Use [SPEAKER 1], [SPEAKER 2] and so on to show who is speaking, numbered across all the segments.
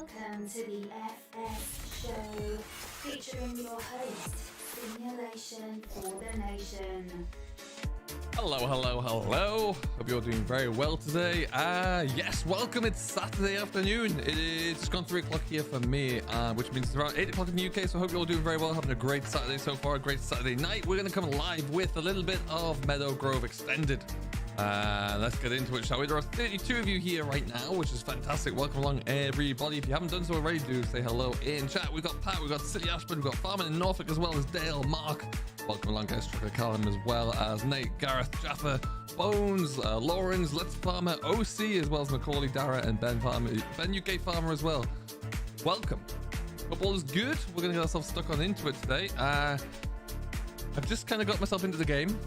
[SPEAKER 1] Welcome to the FS Show, featuring your host, Simulation for the Nation.
[SPEAKER 2] Hello. Hope you're doing very well today. Yes, welcome. It's Saturday afternoon. It's gone 3 o'clock here for me, which means it's around 8 o'clock in the UK. So I hope you're all doing very well, having a great Saturday so far, a great Saturday night. We're going to come live with a little bit of Meadow Grove Extended. Let's get into it, shall we? There are 32 of you here right now, which is fantastic. Welcome along, everybody. If you haven't done so already, do say hello in chat. We've got Pat, we've got Silly Ashburn, we've got Farman in Norfolk, as well as Dale, Mark. Welcome along, guys. Trucker Callum, as well as Nate, Gareth, Jaffa, Bones, Lawrence, Let's Farmer, OC, as well as Macaulay, Dara, and Ben Farmer, Ben UK Farmer as well. Welcome. Hope all is good. We're gonna get ourselves stuck on into it today. I've just kind of got myself into the game.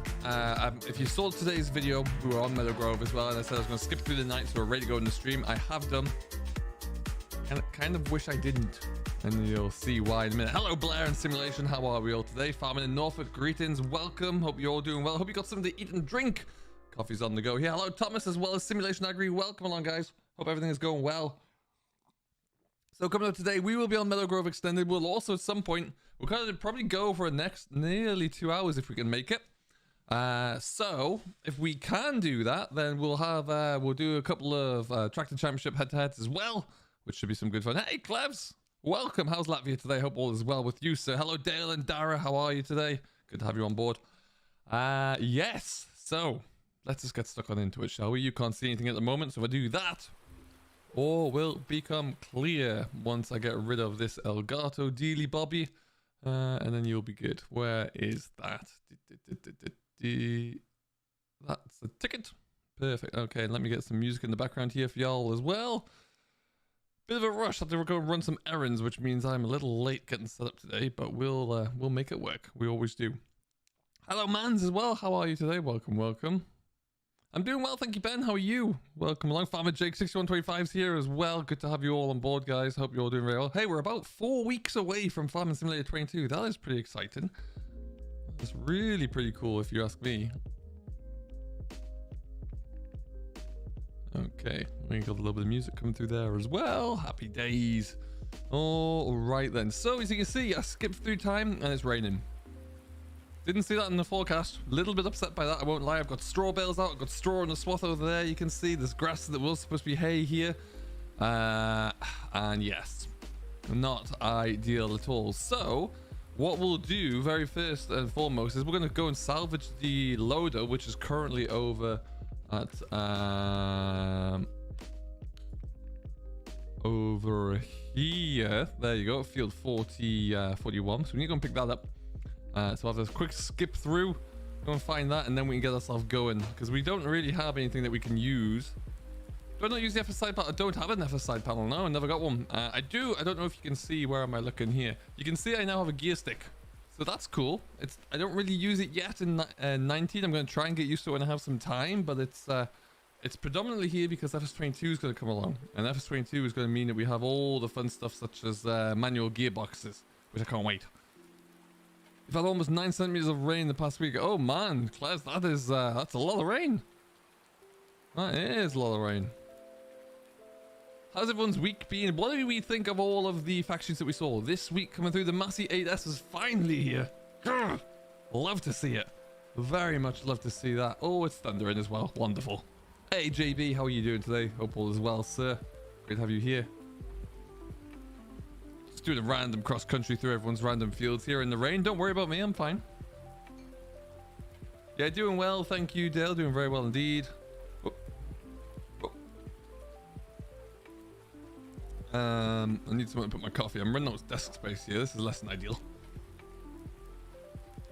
[SPEAKER 2] If you saw today's video, we were on Meadow Grove as well, and I said I was going to skip through the night, so we're ready to go in the stream. I have done. And I kind of wish I didn't, and you'll see why in a minute. Hello, Blair and Simulation. How are we all today? Farming in Norfolk, greetings, welcome. Hope you're all doing well. Hope you got something to eat and drink. Coffee's on the go here. Hello, Thomas, as well as Simulation Agri. Welcome along, guys. Hope everything is going well. So coming up today, we will be on Meadow Grove Extended. We'll also at some point, we'll kind of probably go for the next nearly 2 hours if we can make it. So if we can do that, then we'll have we'll do a couple of Tractor Championship head-to-heads as well, which should be some good fun. Hey, Clevs, welcome. How's Latvia today? Hope all is well with you, sir. Hello, Dale and Dara. How are you today? Good to have you on board. Yes. So let's just get stuck on into it, shall we? You can't see anything at the moment, so if I do that, all will become clear once I get rid of this Elgato Dealy Bobby, and then you'll be good. Where is that? That's the ticket. Perfect. Okay, let me get some music in the background here for y'all as well. Bit of a rush. I have to go run some errands, which means I'm a little late getting set up today, but we'll make it work. We always do. Hello, Mans, as well. How are you today? Welcome. I'm doing well, thank you, Ben. How are you? Welcome along. Farmer Jake 6125's here as well. Good to have you all on board, guys. Hope you're all doing very well. Hey, we're about 4 weeks away from Farming Simulator 22. That is pretty exciting. That's really pretty cool, if you ask me. Okay, we got a little bit of music coming through there as well. Happy days. All right then. So as you can see, I skipped through time and it's raining. Didn't see that in the forecast. A little bit upset by that, I won't lie. I've got straw bales out. I've got straw in the swath over there. You can see there's grass that was supposed to be hay here. And yes, not ideal at all. So what we'll do very first and foremost is we're going to go and salvage the loader, which is currently over at over here. There you go, field 41. So we need to go and pick that up. So I'll have a quick skip through, go and find that, and then we can get ourselves going, because we don't really have anything that we can use. Do I not use the FS side panel? I don't have an FS side panel. No, I never got one. I do. I don't know if you can see. Where am I looking here? You can see I now have a gear stick, so that's cool. I don't really use it yet in 19. I'm going to try and get used to it when I have some time, but it's predominantly here because FS22 is going to come along, and FS22 is going to mean that we have all the fun stuff such as manual gearboxes, which I can't wait. We've had almost 9 centimeters of rain the past week. Oh man, Claire, that's a lot of rain. That is a lot of rain. How's everyone's week been? What do we think of all of the fact sheets that we saw this week coming through? The Massey 8S is finally here. Grr! Love to see it. Very much love to see that. Oh, it's thundering as well. Wonderful. Hey JB, how are you doing today? Hope all is well, sir. Great to have you here. Doing a random cross country through everyone's random fields here in the rain. Don't worry about me, I'm fine. Yeah, doing well, thank you, Dale. Doing very well indeed. I need somewhere to put my coffee. I'm running out of desk space here. This is less than ideal.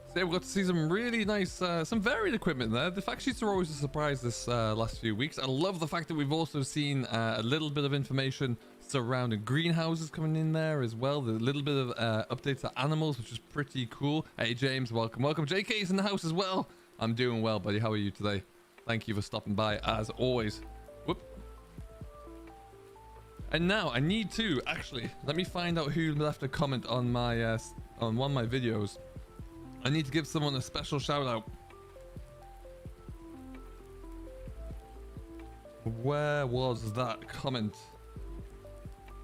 [SPEAKER 2] So yeah, we've got to see some really nice, some varied equipment there. The fact sheets are always a surprise this last few weeks. I love the fact that we've also seen a little bit of information surrounding greenhouses coming in there as well. There's a little bit of updates to animals, which is pretty cool. Hey James, welcome. JK's in the house as well. I'm doing well, buddy. How are you today? Thank you for stopping by as always. Whoop. And now I need to actually let me find out who left a comment on my on one of my videos. I need to give someone a special shout out. Where was that comment?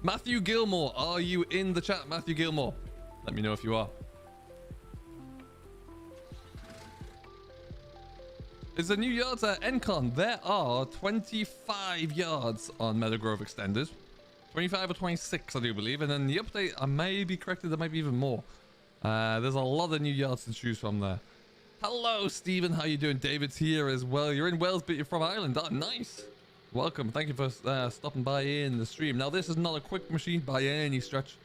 [SPEAKER 2] Matthew Gilmore, are you in the chat? Matthew Gilmore, let me know if you are. Is there new yards at Encon? There are 25 yards on Meadow Grove Extended. 25 or 26, I do believe. And then the update, I may be corrected, there might be even more. There's a lot of new yards to choose from there. Hello, Stephen. How you doing? David's here as well. You're in Wales, but you're from Ireland. Oh, nice. Welcome. Thank you for stopping by in the stream. Now, this is not a quick machine by any stretch.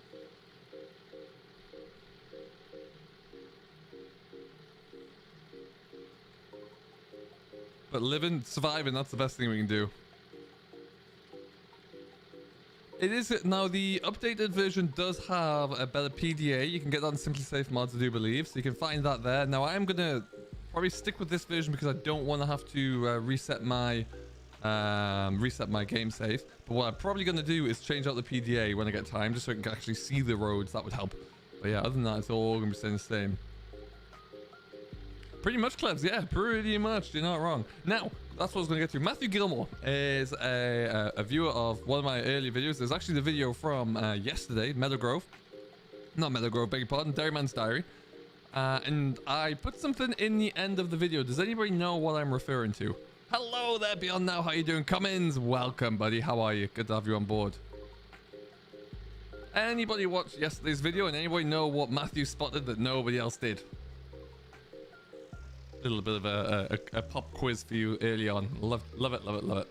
[SPEAKER 2] But living, surviving, that's the best thing we can do. It is now the updated version does have a better PDA. You can get that on Simply Safe mods, I do believe, so you can find that there. Now I am gonna probably stick with this version because I don't want to have to reset my game save. But what I'm probably gonna do is change out the PDA when I get time, just so I can actually see the roads. That would help. But yeah, other than that, it's all gonna be staying the same. Pretty much, Clebs. Yeah, pretty much. You're not wrong. Now, that's what I was going to get to. Matthew Gilmore is a viewer of one of my early videos. There's actually the video from yesterday, Meadow Grove. Not Meadow Grove, beg your pardon, Dairyman's Diary. And I put something in the end of the video. Does anybody know what I'm referring to? Hello there, Beyond Now. How you doing? Cummins, welcome, buddy. How are you? Good to have you on board. Anybody watch yesterday's video and anybody know what Matthew spotted that nobody else did? Little bit of a pop quiz for you early on. Love it, love it, love it.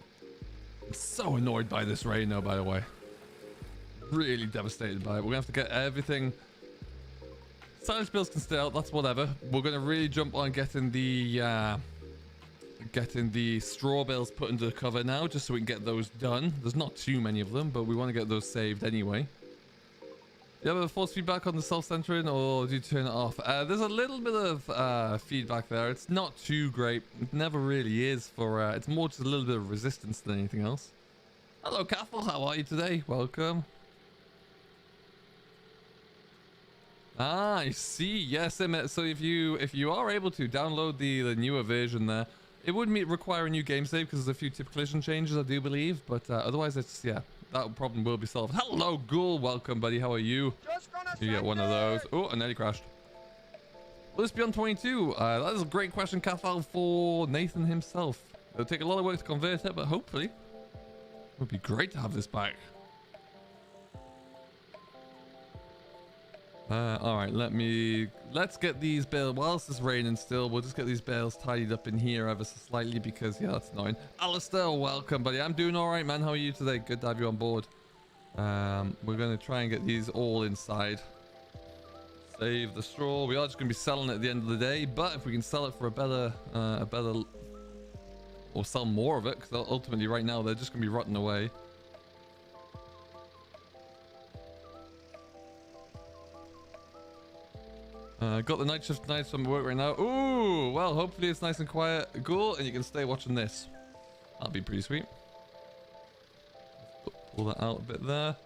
[SPEAKER 2] I'm so annoyed by this rain though, by the way. Really devastated by it. We're gonna have to get everything. Silage bills can stay out, that's whatever. We're gonna really jump on getting the straw bales put into the cover now, just so we can get those done. There's not too many of them, but we want to get those saved anyway. Do you have a force feedback on the self-centering, or do you turn it off? There's a little bit of feedback there. It's not too great. It never really is. It's more just a little bit of resistance than anything else. Hello, Cathal. How are you today? Welcome. Ah, I see. Yes, so if you are able to download the newer version there, it would require a new game save because there's a few tip collision changes, I do believe. But otherwise, it's that problem will be solved. Hello, Ghoul. Welcome, buddy. How are you? You get one of those. Oh, and nearly crashed. Will this be on 22? That is a great question, Cathal, for Nathan himself. It'll take a lot of work to convert it, but hopefully it would be great to have this back. All right, let's get these bales. Whilst it's raining still, we'll just get these bales tidied up in here ever so slightly because, yeah, that's annoying. Alistair, welcome, buddy. I'm doing all right, man. How are you today? Good to have you on board. We're going to try and get these all inside. Save the straw. We are just going to be selling it at the end of the day, but if we can sell it for a better, or sell more of it, because ultimately right now they're just going to be rotting away. Got the night shift tonight, so I'm at work right now. Ooh, well, hopefully it's nice and quiet, Ghoul, and you can stay watching this. That'll be pretty sweet. Pull that out a bit there.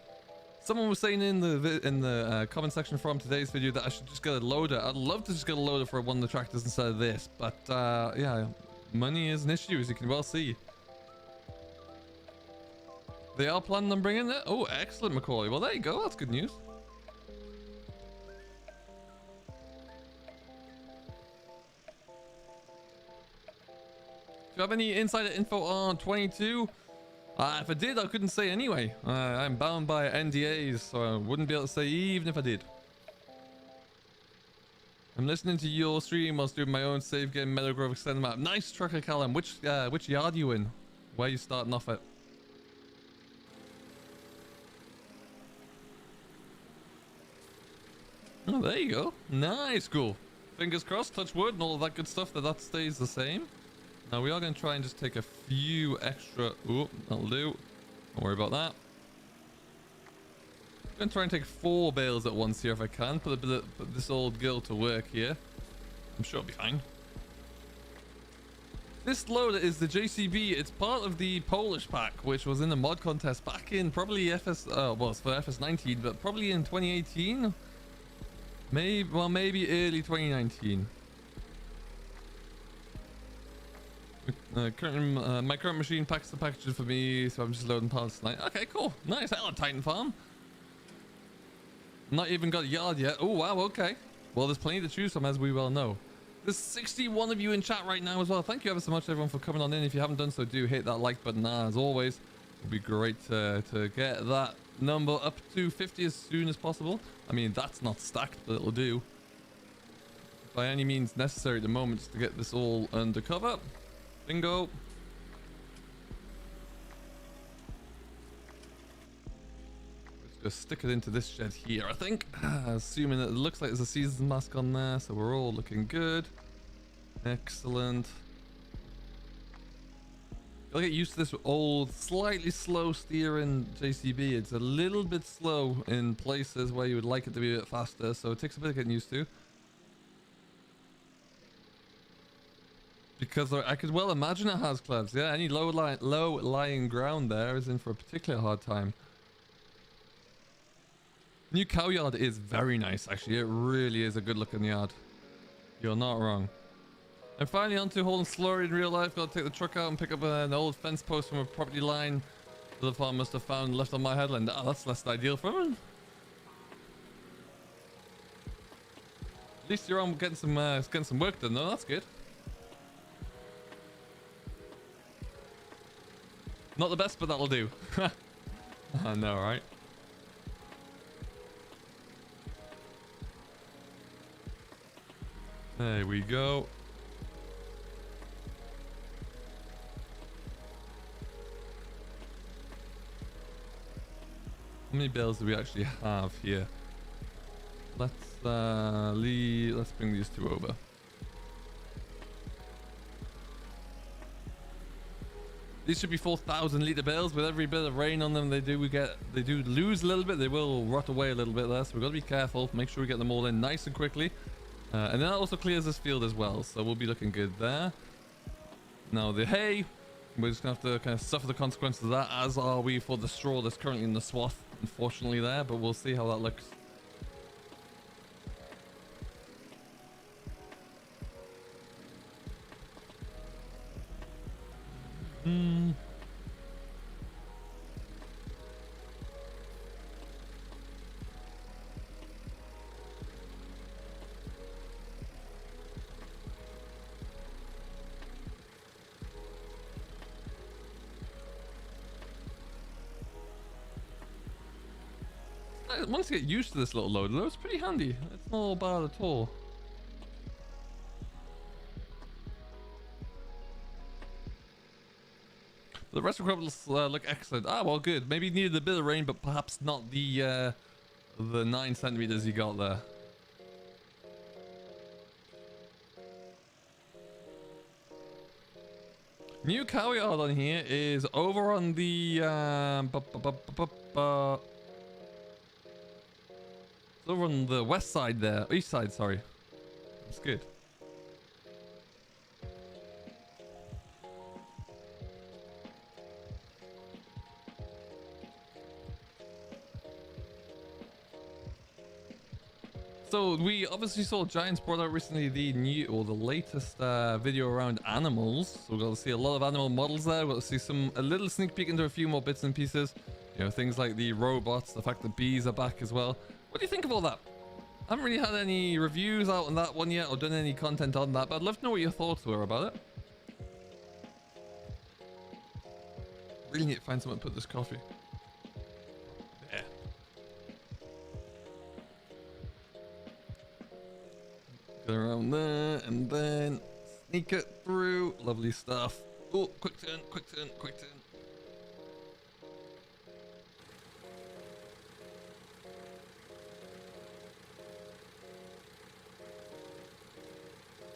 [SPEAKER 2] Someone was saying in the comment section from today's video that I should just get a loader. I'd love to just get a loader for one of the tractors instead of this, but yeah, money is an issue, as you can well see. They are planning on bringing it. Oh, excellent, Macaulay. Well, there you go. That's good news. Do you have any insider info on 22? If I did, I couldn't say anyway. I'm bound by NDAs, so I wouldn't be able to say even if I did. I'm listening to your stream whilst doing my own save game, Meadow Grove Extended Map. Nice trucker, Callum. Which yard are you in? Where are you starting off at? Oh, there you go. Nice, cool. Fingers crossed, touch wood, and all of that good stuff, that stays the same. Now we are going to try and just take a few extra. Oh, that'll do. Don't worry about that. I'm going to try and take 4 bales at once here if I can. Put this old girl to work here. I'm sure it'll be fine. This loader is the JCB. It's part of the Polish pack, which was in the mod contest back in probably well, it's for FS19, but probably in 2018. Maybe early 2019. My current machine packs the packages for me, so I'm just loading pallets tonight. Okay, cool. Nice. Hello, Titan Farm. Not even got a yard yet. Oh, wow, okay. Well, there's plenty to choose from, as we well know. There's 61 of you in chat right now as well. Thank you ever so much, everyone, for coming on in. If you haven't done so, do hit that like button. As always, it would be great to get that number up to 50 as soon as possible. I mean, that's not stacked, but it'll do. By any means necessary at the moment just to get this all under cover. Bingo. Just stick it into this shed here, I think. Assuming that it looks like there's a season mask on there, so we're all looking good. Excellent. You'll get used to this old, slightly slow steering JCB. It's a little bit slow in places where you would like it to be a bit faster, so it takes a bit of getting used to. Because I could well imagine it has clubs. Yeah, any low lying ground there is in for a particularly hard time. New cow yard is very nice, actually. It really is a good looking yard. You're not wrong. And finally onto hauling slurry in real life. Gotta take the truck out and pick up an old fence post from a property line that the farm must have found left on my headland. Oh, that's less than ideal for him. At least you're on getting some work done though. That's good. Not the best, but that'll do. I know, right? There we go. How many bales do we actually have here? Let's bring these two over. These should be 4,000 litre bales. With every bit of rain on them, they do lose a little bit. They will rot away a little bit there, so we've got to be careful. Make sure we get them all in nice and quickly. And then that also clears this field as well, so we'll be looking good there. Now the hay, we're just gonna have to kind of suffer the consequences of that, as are we for the straw that's currently in the swath, unfortunately there, but we'll see how that looks. Once you get used to this little loader, though, it's pretty handy. It's not bad at all. The rest of the crop look excellent. Ah, well, good. Maybe needed a bit of rain, but perhaps not the 9 centimeters you got there. New cow yard on here is over on the it's over on the west side there, east side, sorry. That's good. So we obviously saw Giants brought out recently the latest video around animals. So we're going to see a lot of animal models there. We're going to see a little sneak peek into a few more bits and pieces. You know, things like the robots, the fact that bees are back as well. What do you think of all that? I haven't really had any reviews out on that one yet or done any content on that, but I'd love to know what your thoughts were about it. Really need to find someone to put this coffee. Yeah. Go around there and then sneak it through. Lovely stuff. Oh, quick turn, quick turn, quick turn.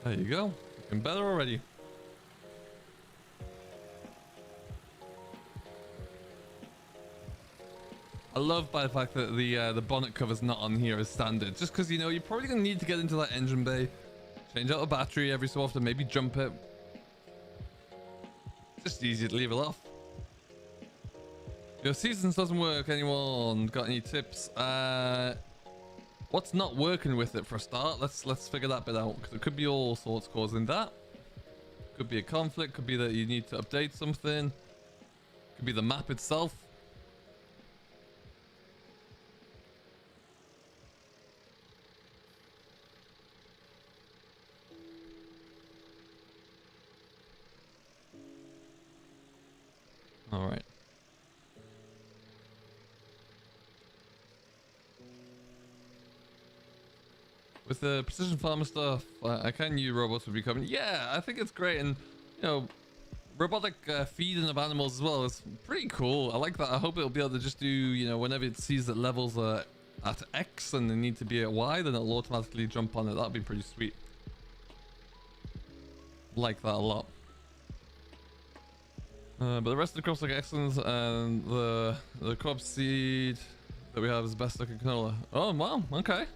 [SPEAKER 2] There you go. Looking better already. I love by the fact that the bonnet cover's not on here as standard. Just because, you know, you're probably going to need to get into that engine bay. Change out a battery every so often. Maybe jump it. Just easy to leave it off. Your seasons doesn't work. Anyone got any tips? What's not working with it for a start? Let's figure that bit out, because it could be all sorts causing that. Could be a conflict, could be that you need to update something. Could be the map itself. All right. With the precision farmer stuff, I kind of knew robots would be coming. Yeah, I think it's great. And, you know, robotic feeding of animals as well. It's pretty cool. I like that. I hope it'll be able to just do, you know, whenever it sees that levels are at X and they need to be at Y, then it'll automatically jump on it. That'd be pretty sweet. Like that a lot. But the rest of the crops look excellent, and the crop seed that we have is best looking canola. Oh wow, okay.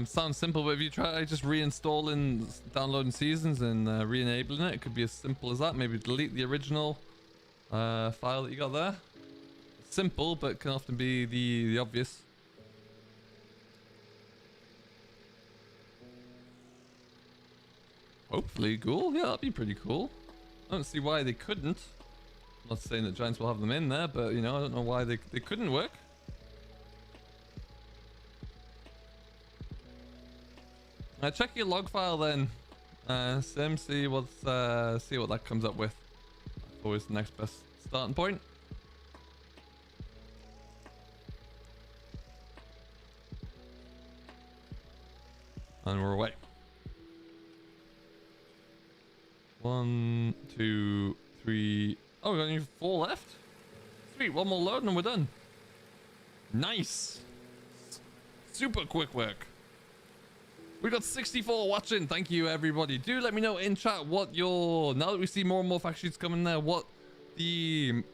[SPEAKER 2] Sounds simple, but if you try just reinstalling, downloading seasons and re-enabling it, it could be as simple as that. Maybe delete the original file that you got there. Simple, but can often be the obvious. Hopefully cool. Yeah, that'd be pretty cool. I don't see why they couldn't. I'm not saying that Giants will have them in there, but you know, I don't know why they couldn't work. Check your log file then, Sim. See what that comes up with. Always the next best starting point. And we're away. 1, 2, 3. Oh, we got only 4 left. Sweet, one more load and we're done. Nice. Super quick work. We got 64 watching. Thank you, everybody. Do let me know in chat what your, now that we see more and more fact sheets coming there, what the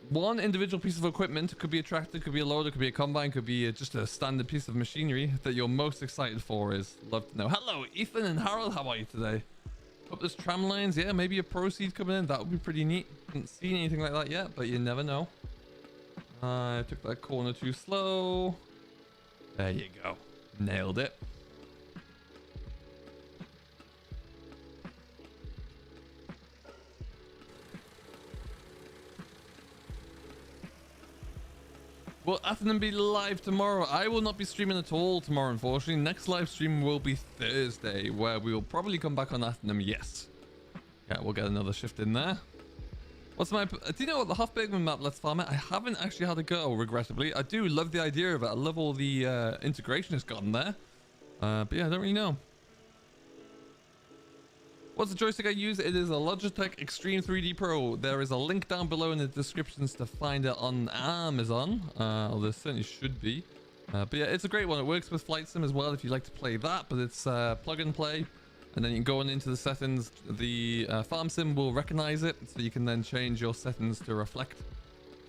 [SPEAKER 2] one individual piece of equipment, could be a tractor, could be a loader, could be a combine, could be just a standard piece of machinery that you're most excited for is. Love to know. Hello, Ethan and Harold. How are you today? Hope there's tram lines. Yeah, maybe a proceed coming in. That would be pretty neat. Haven't seen anything like that yet, but you never know. I took that corner too slow. There you go. Nailed it. Will Athenham be live tomorrow? I will not be streaming at all tomorrow, unfortunately. Next live stream will be Thursday, where we will probably come back on Athenham, yes. Yeah, we'll get another shift in there. What's my... Do you know what the Hofbergman map, Let's Farm it? I haven't actually had a go, regrettably. I do love the idea of it. I love all the integration it's gotten there. But yeah, I don't really know. What's the joystick I use? It is a Logitech Extreme 3D Pro. There is a link down below in the descriptions to find it on Amazon. Or there certainly should be. But yeah, it's a great one. It works with Flight Sim as well if you like to play that. But it's plug and play. And then you can go on into the settings. The Farm Sim will recognize it. So you can then change your settings to reflect.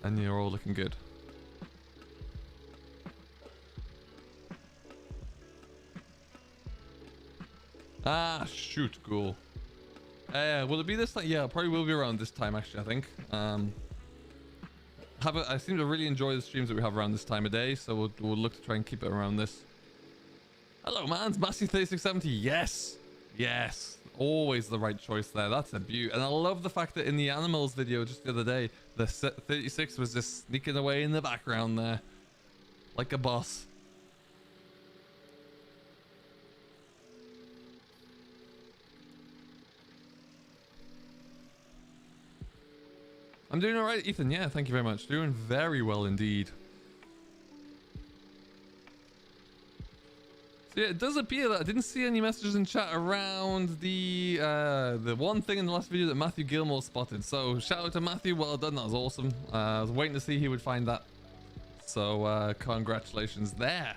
[SPEAKER 2] And you're all looking good. Ah, shoot, cool. Will it be this time? Yeah, probably will be around this time, actually, I think. I seem to really enjoy the streams that we have around this time of day, so we'll look to try and keep it around this. Hello, man. Massey 3670. Yes. Yes. Always the right choice there. That's a beaut. And I love the fact that in the animals video just the other day, the 36 was just sneaking away in the background there. Like a boss. I'm doing all right, Ethan. Yeah, thank you very much. Doing very well indeed. So yeah, it does appear that I didn't see any messages in chat around the one thing in the last video that Matthew Gilmore spotted. So shout out to Matthew. Well done. That was awesome. I was waiting to see he would find that. So congratulations there.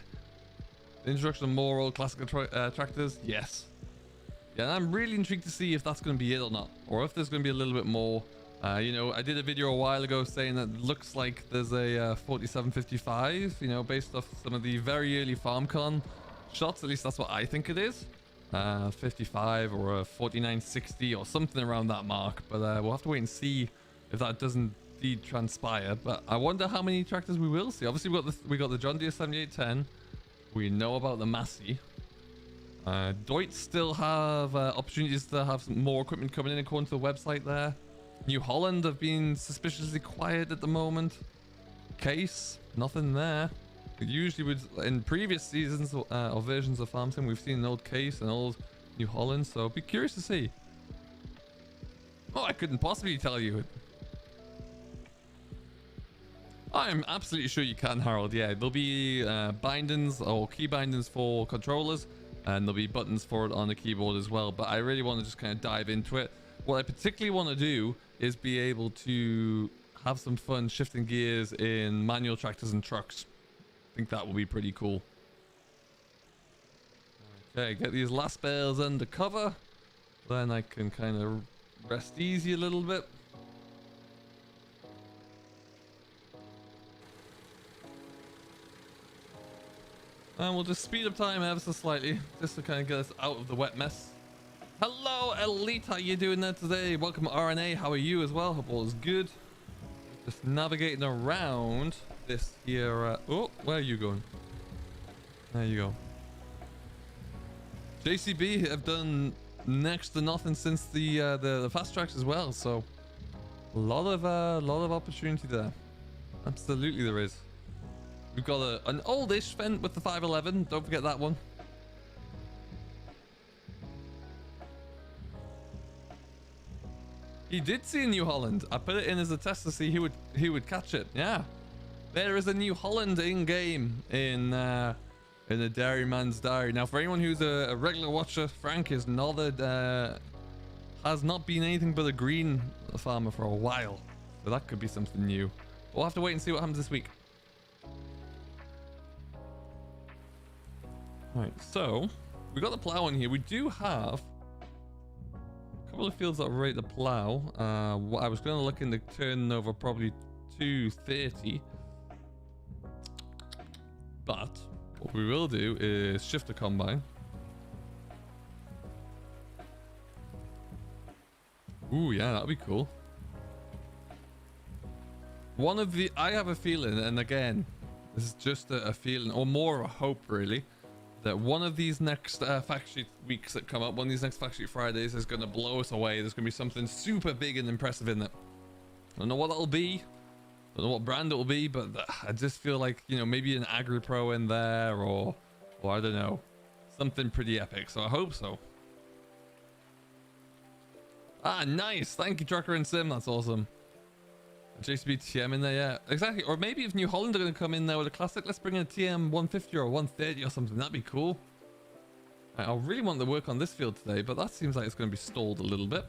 [SPEAKER 2] The introduction of more old classical tractors. Yes. Yeah, and I'm really intrigued to see if that's going to be it or not, or if there's going to be a little bit more. You know, I did a video a while ago saying that it looks like there's a 4755, you know, based off some of the very early FarmCon shots. At least that's what I think it is. 55 or a 4960 or something around that mark. But we'll have to wait and see if that doesn't indeed transpire. But I wonder how many tractors we will see. Obviously, we got the John Deere 7810. We know about the Massey. Deutz still have opportunities to have some more equipment coming in according to the website there. New Holland have been suspiciously quiet at the moment. Case, nothing there. Usually in previous seasons or versions of Farm Sim, we've seen an old Case and old New Holland, so I'd be curious to see. Oh, I couldn't possibly tell you. I'm absolutely sure you can, Harold. Yeah, there'll be bindings or key bindings for controllers, and there'll be buttons for it on the keyboard as well. But I really want to just kind of dive into it. What I particularly want to do is be able to have some fun shifting gears in manual tractors and trucks. I think that will be pretty cool. Okay, get these last bales under cover. Then I can kind of rest easy a little bit. And we'll just speed up time ever so slightly, just to kind of get us out of the wet mess. Hello, Elite. How you doing there today? Welcome, RNA. How are you as well? Hope all is good. Just navigating around this here. Oh, where are you going? There you go. JCB have done next to nothing since the fast tracks as well. So a lot of opportunity there. Absolutely, there is. We've got an oldish Fendt with the 511. Don't forget that one. He did see a New Holland. I put it in as a test to see who would catch it. Yeah, there is a New Holland in game in the Dairyman's Diary. Now, for anyone who's a regular watcher, Frank is has not been anything but a green farmer for a while, so that could be something new. We'll have to wait and see what happens this week. Right, so we got the plow in here. We do have a couple of fields that are ready to plow. What I was going to look into turning over probably 230, but what we will do is shift the combine. Ooh, yeah, that'd be cool. I have a feeling, and again, this is just a feeling, or more a hope really, that one of these next factory weeks that come up, one of these next factory Fridays is going to blow us away. There's going to be something super big and impressive in it. I don't know what that'll be. Don't know what brand it will be, but I just feel like, you know, maybe an Agri Pro in there, or I don't know, something pretty epic. So I hope so. Ah, nice. Thank you, Trucker and Sim. That's awesome. JCB TM in there, yeah, exactly. Or maybe if New Holland are going to come in there with a classic, let's bring in a TM 150 or 130 or something. That'd be cool. I really want to work on this field today, but that seems like it's going to be stalled a little bit.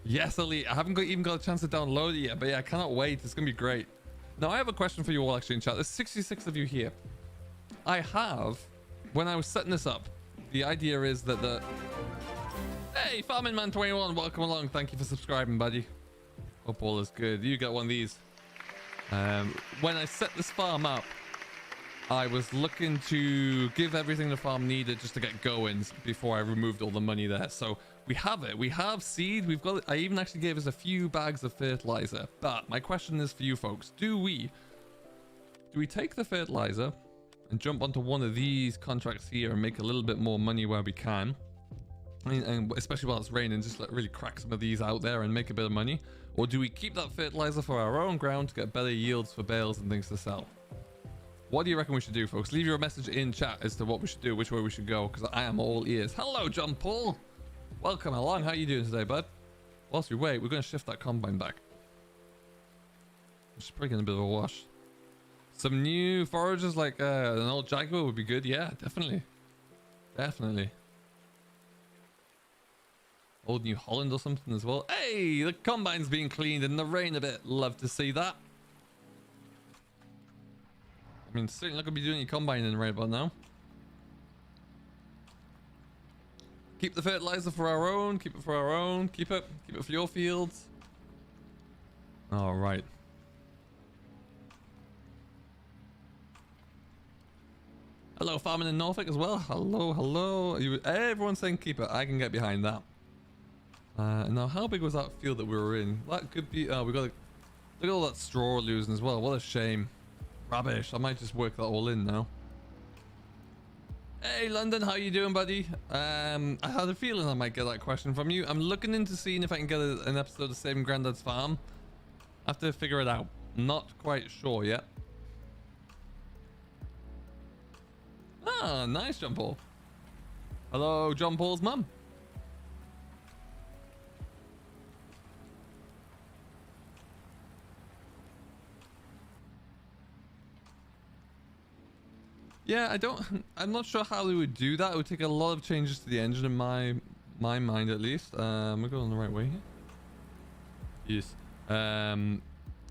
[SPEAKER 2] Yes, Ali, I haven't even got a chance to download it yet, but yeah, I cannot wait. It's going to be great. Now, I have a question for you all actually in chat. There's 66 of you here. When I was setting this up, the idea is that Hey, Farming Man 21, welcome along. Thank you for subscribing, buddy. Hope all is good. You got one of these. When I set this farm up, I was looking to give everything the farm needed just to get going before I removed all the money there. So we have it. We have seed. We've got it. I even actually gave us a few bags of fertilizer. But my question is for you folks: do we take the fertilizer and jump onto one of these contracts here and make a little bit more money where we can? And especially while it's raining, just really crack some of these out there and make a bit of money? Or do we keep that fertilizer for our own ground to get better yields for bales and things to sell? What do you reckon we should do, folks? Leave your message in chat as to what we should do, which way we should go, because I am all ears. Hello, John Paul. Welcome along. How you doing today, bud? Whilst we wait, we're going to shift that combine back. It's probably getting a bit of a wash. Some new foragers like an old Jaguar would be good. Yeah, definitely. Definitely. Old New Holland or something as well. Hey, the combine's being cleaned in the rain a bit. Love to see that. I mean, certainly not going to be doing any combining right about now. Keep the fertilizer for our own. Keep it for our own. Keep it for your fields. All right. Hello, farming in Norfolk as well. Hello, hello. Everyone's saying keep it. I can get behind that. Now, how big was that field that we were in? That could be... we got to... Look at all that straw losing as well. What a shame. Rubbish. I might just work that all in now. Hey, London. How you doing, buddy? I had a feeling I might get that question from you. I'm looking into seeing if I can get an episode of Saving Grandad's Farm. I have to figure it out. Not quite sure yet. Ah, nice, John Paul. Hello, John Paul's mum. Yeah, I'm not sure how they would do that. It would take a lot of changes to the engine in my mind, at least. We're going the right way here. Yes.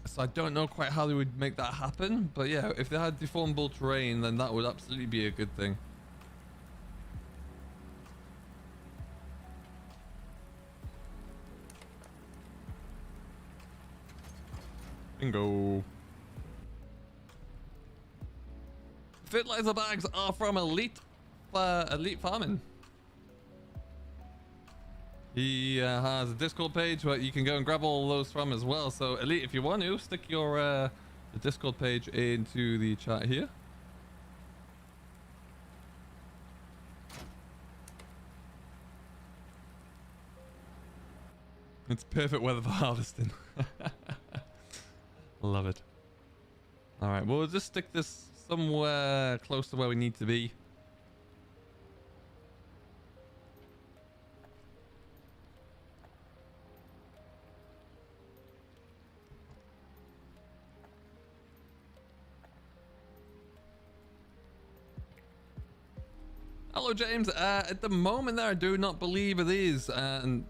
[SPEAKER 2] So I don't know quite how they would make that happen, but yeah, if they had deformable terrain, then that would absolutely be a good thing. Bingo. Fertilizer bags are from Elite Farming. He has a Discord page where you can go and grab all those from as well. So Elite, if you want to, stick your the Discord page into the chat here. It's perfect weather for harvesting. Love it. All right, we'll just stick this somewhere close to where we need to be. Hello, James. At the moment there, I do not believe it is. And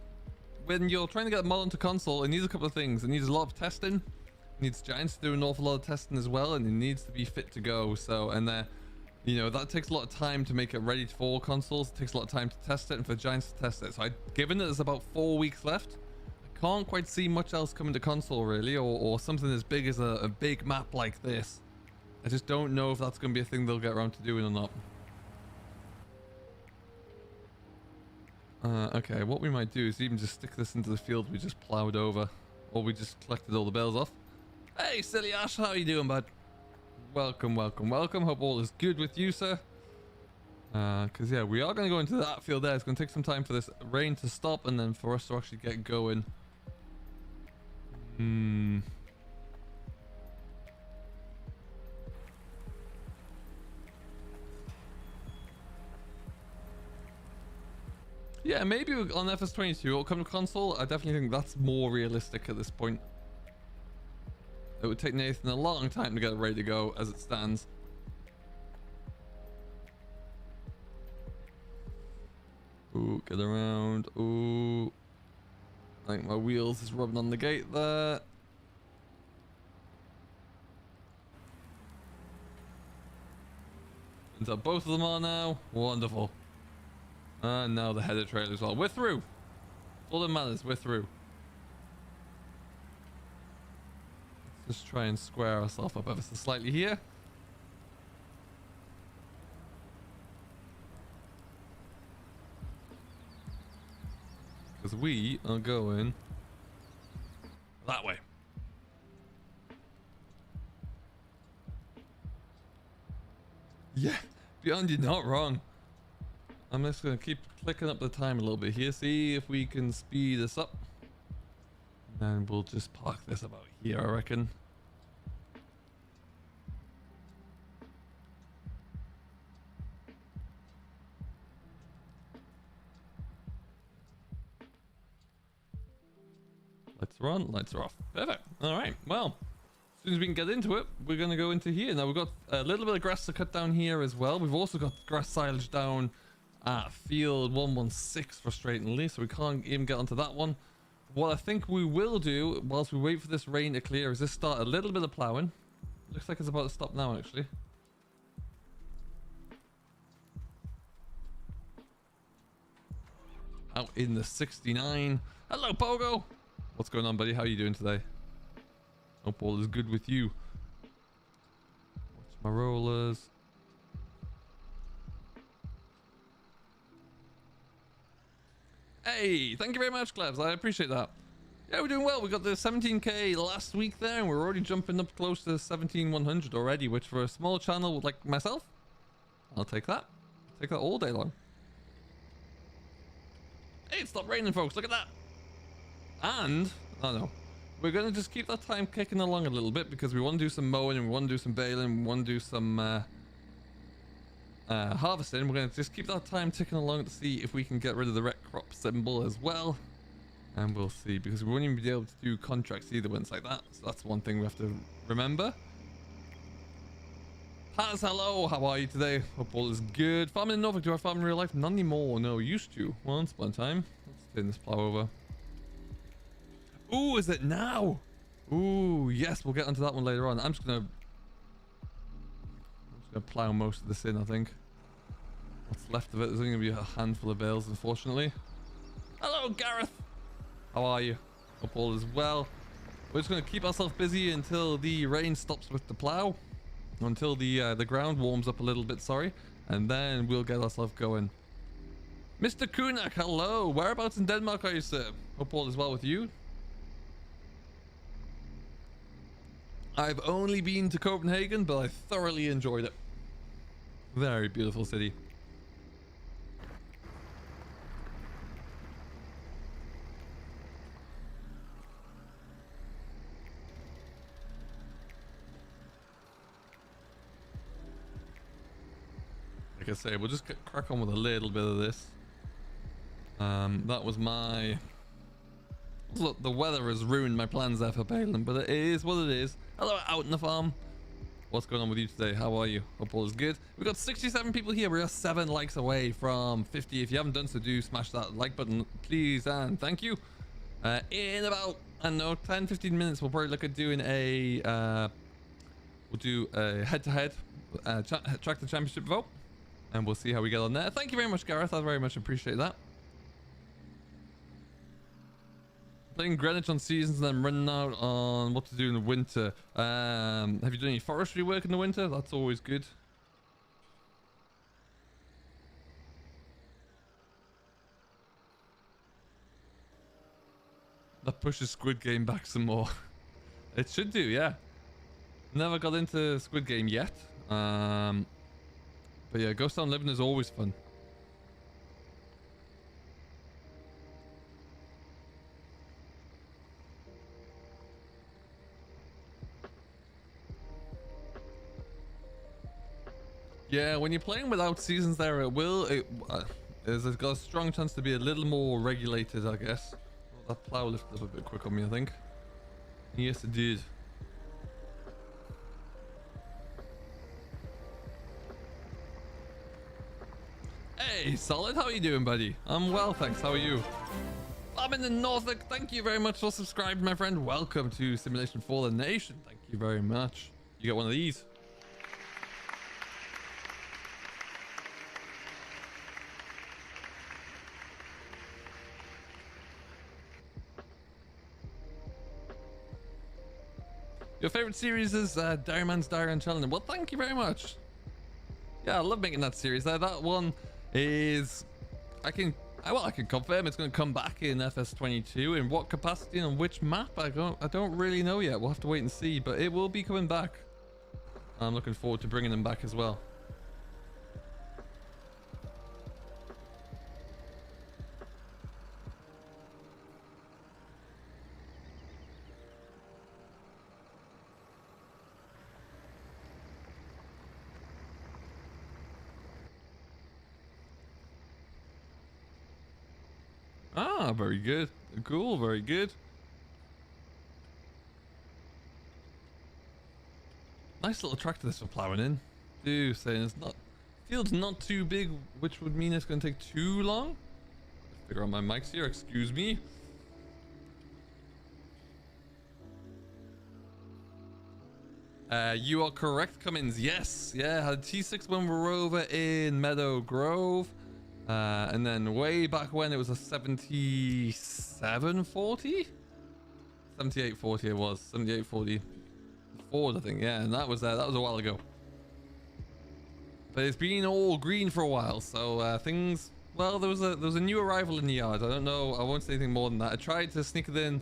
[SPEAKER 2] when you're trying to get a mod onto console, it needs a couple of things. It needs a lot of testing. It needs Giants to do an awful lot of testing as well, and it needs to be fit to go. So, and you know, that takes a lot of time to make it ready for consoles. It takes a lot of time to test it and for Giants to test it. So, given that there's about 4 weeks left, I can't quite see much else coming to console really, or something as big as a big map like this. I just don't know if that's going to be a thing they'll get around to doing or not. Okay, what we might do is even just stick this into the field we just plowed over, or we just collected all the bales off. Hey, Silly Ash, how are you doing, bud? Welcome, welcome, welcome. Hope all is good with you, sir. Because yeah, we are going to go into that field there. It's going to take some time for this rain to stop and then for us to actually get going. Yeah, maybe on FS22 it'll come to console. I definitely think that's more realistic at this point. It would take Nathan a long time to get it ready to go as it stands. Ooh, get around. Ooh. I think my wheels is rubbing on the gate there. And so both of them are now. Wonderful. And now the header trailer as well. We're through. All that matters, we're through. Let's just try and square ourselves up ever so slightly here. Because we are going that way. Yeah, Beyond, you're not wrong. I'm just going to keep clicking up the time a little bit here, see if we can speed this up. And we'll just park this about here, I reckon. Lights are on, lights are off. Perfect. All right, well, as soon as we can get into it, we're going to go into here. Now, we've got a little bit of grass to cut down here as well. We've also got grass silage down at field 116, frustratingly, so we can't even get onto that one. What I think we will do whilst we wait for this rain to clear is just start a little bit of plowing. Looks like it's about to stop now, actually. Out in the 69. Hello, Pogo. What's going on, buddy? How are you doing today? Hope all is good with you. Watch my rollers. Hey, thank you very much, Klebs. I appreciate that. Yeah, we're doing well. We got the 17k last week there, and we're already jumping up close to 17,100 already, which for a small channel like myself, I'll take that. I'll take that all day long. Hey, it stopped raining, folks. Look at that. And, oh no, we're going to just keep that time kicking along a little bit because we want to do some mowing and we want to do some baling, we want to do some harvesting. We're going to just keep that time ticking along to see if we can get rid of the red crop symbol as well. And we'll see, because we won't even be able to do contracts either when it's like that. So that's one thing we have to remember. Paz, hello, how are you today? Hope all is good. Farming in Norfolk, do I farm in real life? Not anymore, no, used to. Once upon a time. Let's turn this plow over. Ooh, is it now? Ooh, yes, we'll get onto that one later on. I'm just gonna plow most of this in, I think. What's left of it, there's only gonna be a handful of bales, unfortunately. Hello, Gareth. How are you? Hope all is well. We're just gonna keep ourselves busy until the rain stops with the plow. Until the ground warms up a little bit, sorry. And then we'll get ourselves going. Mr. Kunak, hello. Whereabouts in Denmark are you, sir? Hope all is well with you. I've only been to Copenhagen, but I thoroughly enjoyed it. Very beautiful city. Like I say, we'll just crack on with a little bit of this. That was my... Look, the weather has ruined my plans there for Balen, but it is what it is. Hello, out in the farm. What's going on with you today? How are you? Hope all is good. We've got 67 people here. We are 7 likes away from 50. If you haven't done so, do smash that like button, please, and thank you. In about, I don't know, 10-15 minutes, we'll probably look at doing a... we'll do a head-to-head tractor championship vote. And we'll see how we get on there. Thank you very much, Gareth. I very much appreciate that. Playing Greenwich on seasons and then running out on what to do in the winter. Have you done any forestry work in the winter? That's always good. That pushes Squid Game back some more. It should do, yeah. Never got into Squid Game yet. But yeah, Ghost Town living is always fun. Yeah, when you're playing without seasons there, there's got a strong chance to be a little more regulated, I guess. Oh, that plow lifted up a bit quick on me, I think. Yes, it did. Hey, Solid, how are you doing, buddy? I'm well, thanks. How are you? I'm in the Norfolk. Thank you very much for subscribing, my friend. Welcome to Simulation for the Nation. Thank you very much. You got one of these. Your favorite series is Dairyman's Diary and Challenge. Well, thank you very much. Yeah, I love making that series. That one is... I can confirm it's going to come back in FS22. In what capacity and on which map? I don't really know yet. We'll have to wait and see, but it will be coming back. I'm looking forward to bringing them back as well. Ah, very good. Cool, very good. Nice little tractor this for plowing in. Do saying it's not... Field's not too big, which would mean it's going to take too long. Figure out my mics here, excuse me. You are correct, Cummins. Yes, yeah, had T6 when we were over in Meadow Grove. And then way back when it was a 7740? 7840 it was. 7840 Ford, I think. Yeah, and that was a while ago. But it's been all green for a while, so things... Well, there was a new arrival in the yard. I don't know. I won't say anything more than that. I tried to sneak it in.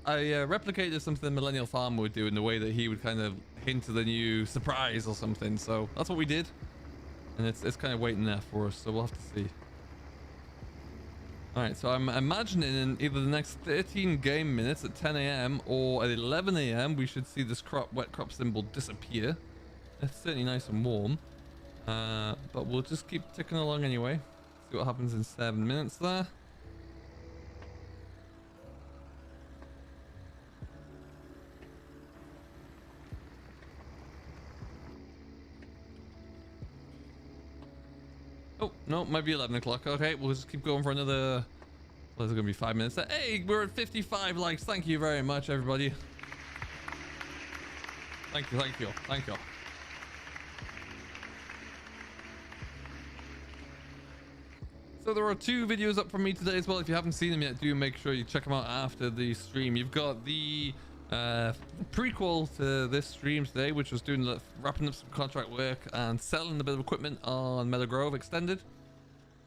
[SPEAKER 2] I replicated something the Millennial Farmer would do in the way that he would kind of hint to the new surprise or something. So that's what we did. And it's kind of waiting there for us, so we'll have to see. All right, so I'm imagining in either the next 13 game minutes at 10 a.m. or at 11 a.m. we should see this wet crop symbol disappear. It's certainly nice and warm, but we'll just keep ticking along anyway. See what happens in 7 minutes there. Oh, no, might be 11 o'clock. Okay, we'll just keep going for another... Well, it's going to be 5 minutes. Hey, we're at 55 likes. Thank you very much, everybody. Thank you, thank you, thank you. So there are 2 videos up from me today as well. If you haven't seen them yet, do make sure you check them out after the stream. You've got the prequel to this stream today, which was wrapping up some contract work and selling a bit of equipment on Meadow Grove Extended.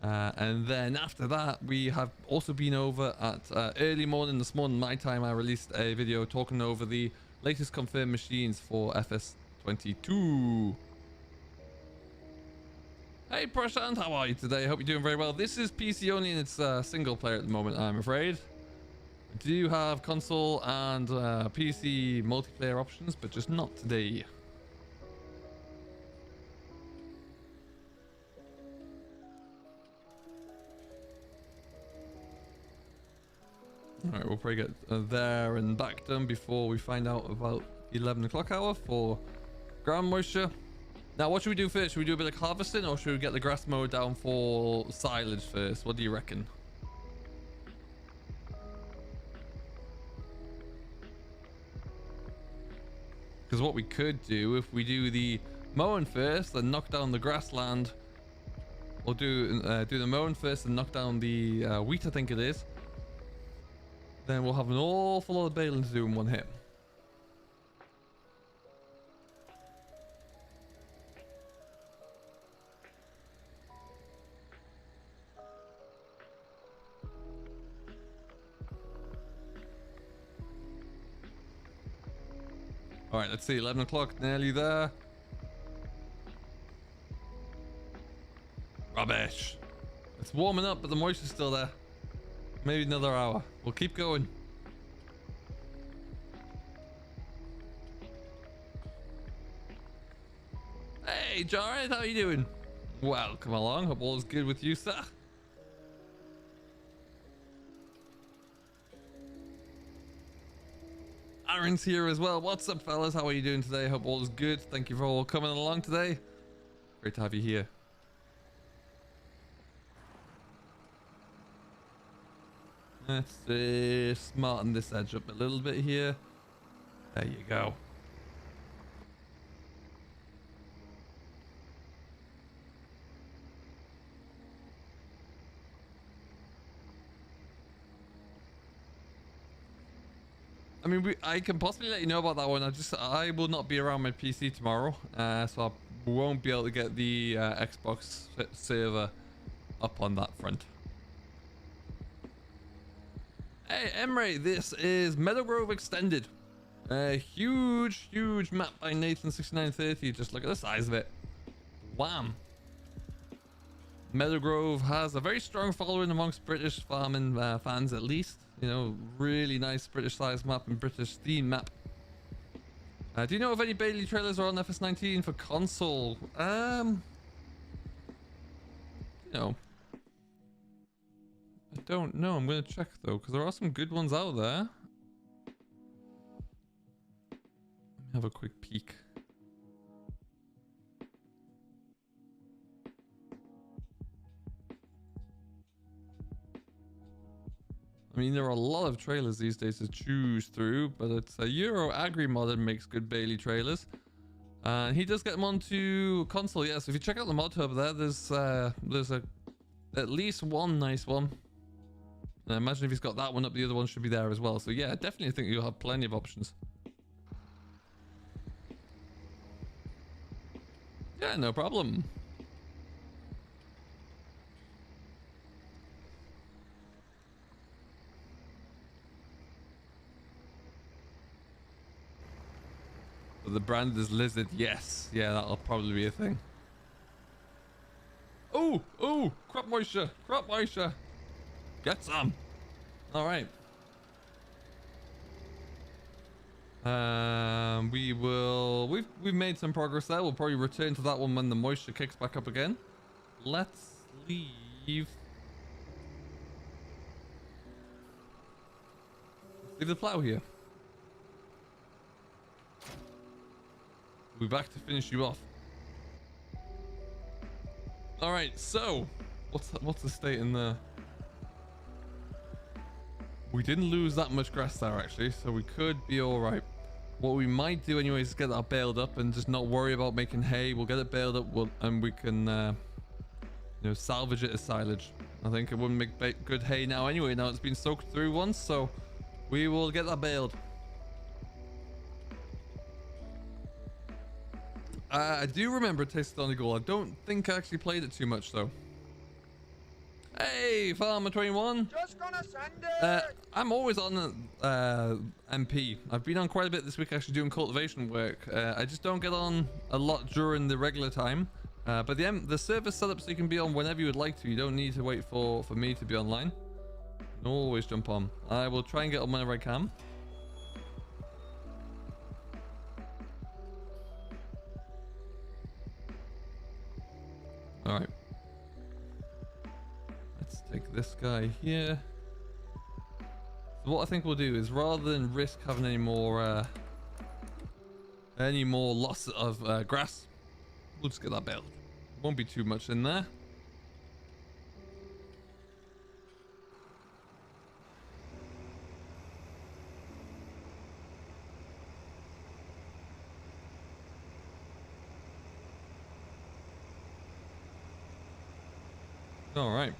[SPEAKER 2] And then after that, we have also been over at early morning this morning, my time. I released a video talking over the latest confirmed machines for FS22. Hey Prashant, how are you today? Hope you're doing very well. This is PC only and it's single player at the moment, I'm afraid. I do have console and PC multiplayer options, but just not today. Alright, we'll probably get there and back done before we find out about 11 o'clock hour for ground moisture. Now, what should we do first? Should we do a bit of harvesting or should we get the grass mowed down for silage first? What do you reckon? Because what we could do, if we do the mowing first and knock down the grassland, or do the mowing first and knock down the wheat, I think it is, then we'll have an awful lot of baling to do in one hit. All right, let's see, 11 o'clock, nearly there. Rubbish. It's warming up, but the moisture's still there. Maybe another hour. We'll keep going. Hey, Jared, how are you doing? Welcome along. Hope all is good with you, sir. Aaron's here as well. What's up, fellas? How are you doing today? Hope all is good. Thank you for all coming along today. Great to have you here. Let's smarten this edge up a little bit here. There you go. I mean, I can possibly let you know about that one. I will not be around my PC tomorrow, so I won't be able to get the Xbox server up on that front. Hey, Emre, this is Meadow Grove Extended. A huge map by Nathan6930. Just look at the size of it. Wham. Meadow Grove has a very strong following amongst British farming fans, at least. You know, really nice British size map and British theme map. Do you know if any Bailey trailers are on FS19 for console? You know, I don't know. I'm going to check though, because there are some good ones out there. Let me have a quick peek. I mean, there are a lot of trailers these days to choose through, but it's a Euro Agri Modder makes good Bailey trailers. And he does get them onto console, yeah. So if you check out the mod hub there, there's at least one nice one. And I imagine if he's got that one up, the other one should be there as well. So yeah, I definitely think you'll have plenty of options. Yeah, no problem. But the brand is Lizard, yes. Yeah, that'll probably be a thing. Oh, crop moisture, crop moisture. Get some. All right. We've made some progress there. We'll probably return to that one when the moisture kicks back up again. Let's leave the plow here. We'll be back to finish you off. All right, so what's the state in there? We didn't lose that much grass there actually, so we could be all right. What we might do anyways is get that baled up and just not worry about making hay. We'll get it baled up, and we can you know, salvage it as silage. I think it wouldn't make good hay now anyway. Now it's been soaked through once, so we will get that baled. I do remember it tasted on the goal. I don't think I actually played it too much though. Hey, Farmer 21.
[SPEAKER 3] Just gonna send it.
[SPEAKER 2] I'm always on MP. I've been on quite a bit this week actually doing cultivation work. I just don't get on a lot during the regular time. But the server's set up so you can be on whenever you would like to. You don't need to wait for me to be online. You can always jump on. I will try and get on whenever I can. All right. Let's take this guy here. So what I think we'll do is, rather than risk having any more loss of grass, we'll just get that baled. Won't be too much in there. All right.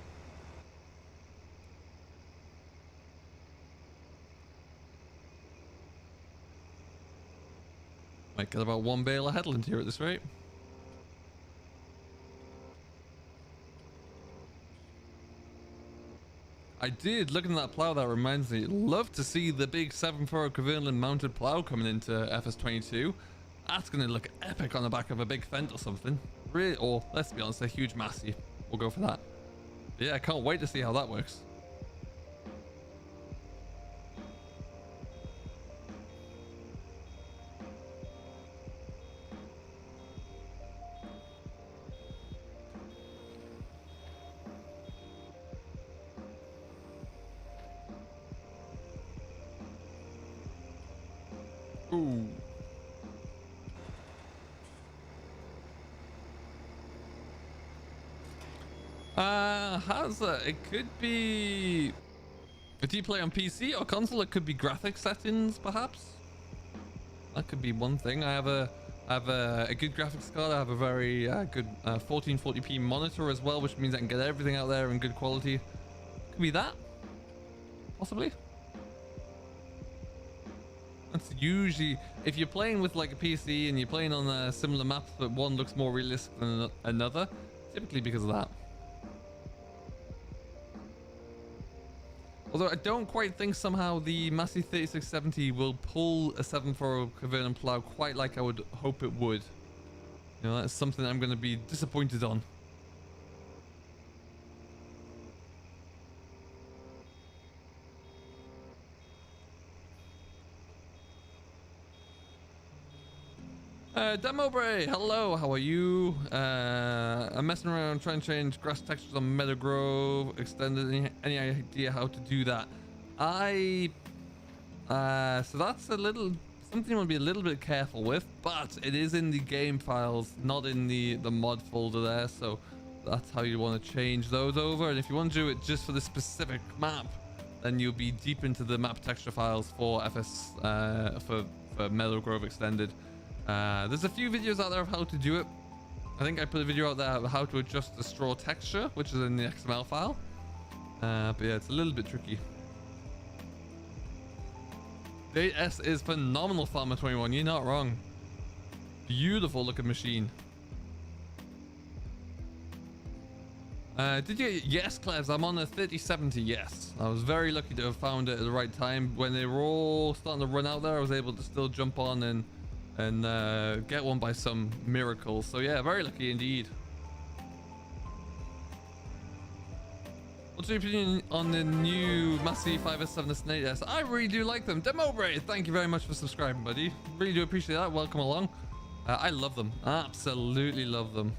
[SPEAKER 2] Might get about one bale of headland here at this rate. I did, looking at that plow, that reminds me, love to see the big 7-furrow Cavernian mounted plow coming into FS22. That's going to look epic on the back of a big Fendt or something. Really, or let's be honest, a huge Massey. We'll go for that. Yeah, I can't wait to see how that works. Ooh. How's that? It could be... Do you play on PC or console? It could be graphic settings, perhaps. That could be one thing. I have a good graphics card. I have a very good 1440p monitor as well, which means I can get everything out there in good quality. Could be that, possibly. That's usually, if you're playing with like a PC and you're playing on a similar map, but one looks more realistic than another, typically because of that. Although I don't quite think somehow the Massey 3670 will pull a 7-furrow Cavernian plow quite like I would hope it would. You know, that's something I'm going to be disappointed on. Demo Bray, hello, how are you? I'm messing around trying to change grass textures on Meadow Grove extended. Any idea how to do that? So that's a little something you want to be a little bit careful with, but it is in the game files, not in the mod folder there. So that's how you want to change those over. And if you want to do it just for the specific map, then you'll be deep into the map texture files for for Meadow Grove extended. There's a few videos out there of how to do it. I think I put a video out there of how to adjust the straw texture, which is in the XML file. But yeah, it's a little bit tricky. Date S is phenomenal, Farmer 21. You're not wrong. Beautiful looking machine. Did you? Yes, Clevs. I'm on a 3070. Yes, I was very lucky to have found it at the right time when they were all starting to run out there. I was able to still jump on and get one by some miracle. So yeah, very lucky indeed. What's your opinion on the new Massey 5S7S and 8S? I really do like them. Demo Braid, thank you very much for subscribing, buddy. Really do appreciate that. Welcome along. I love them. Absolutely love them.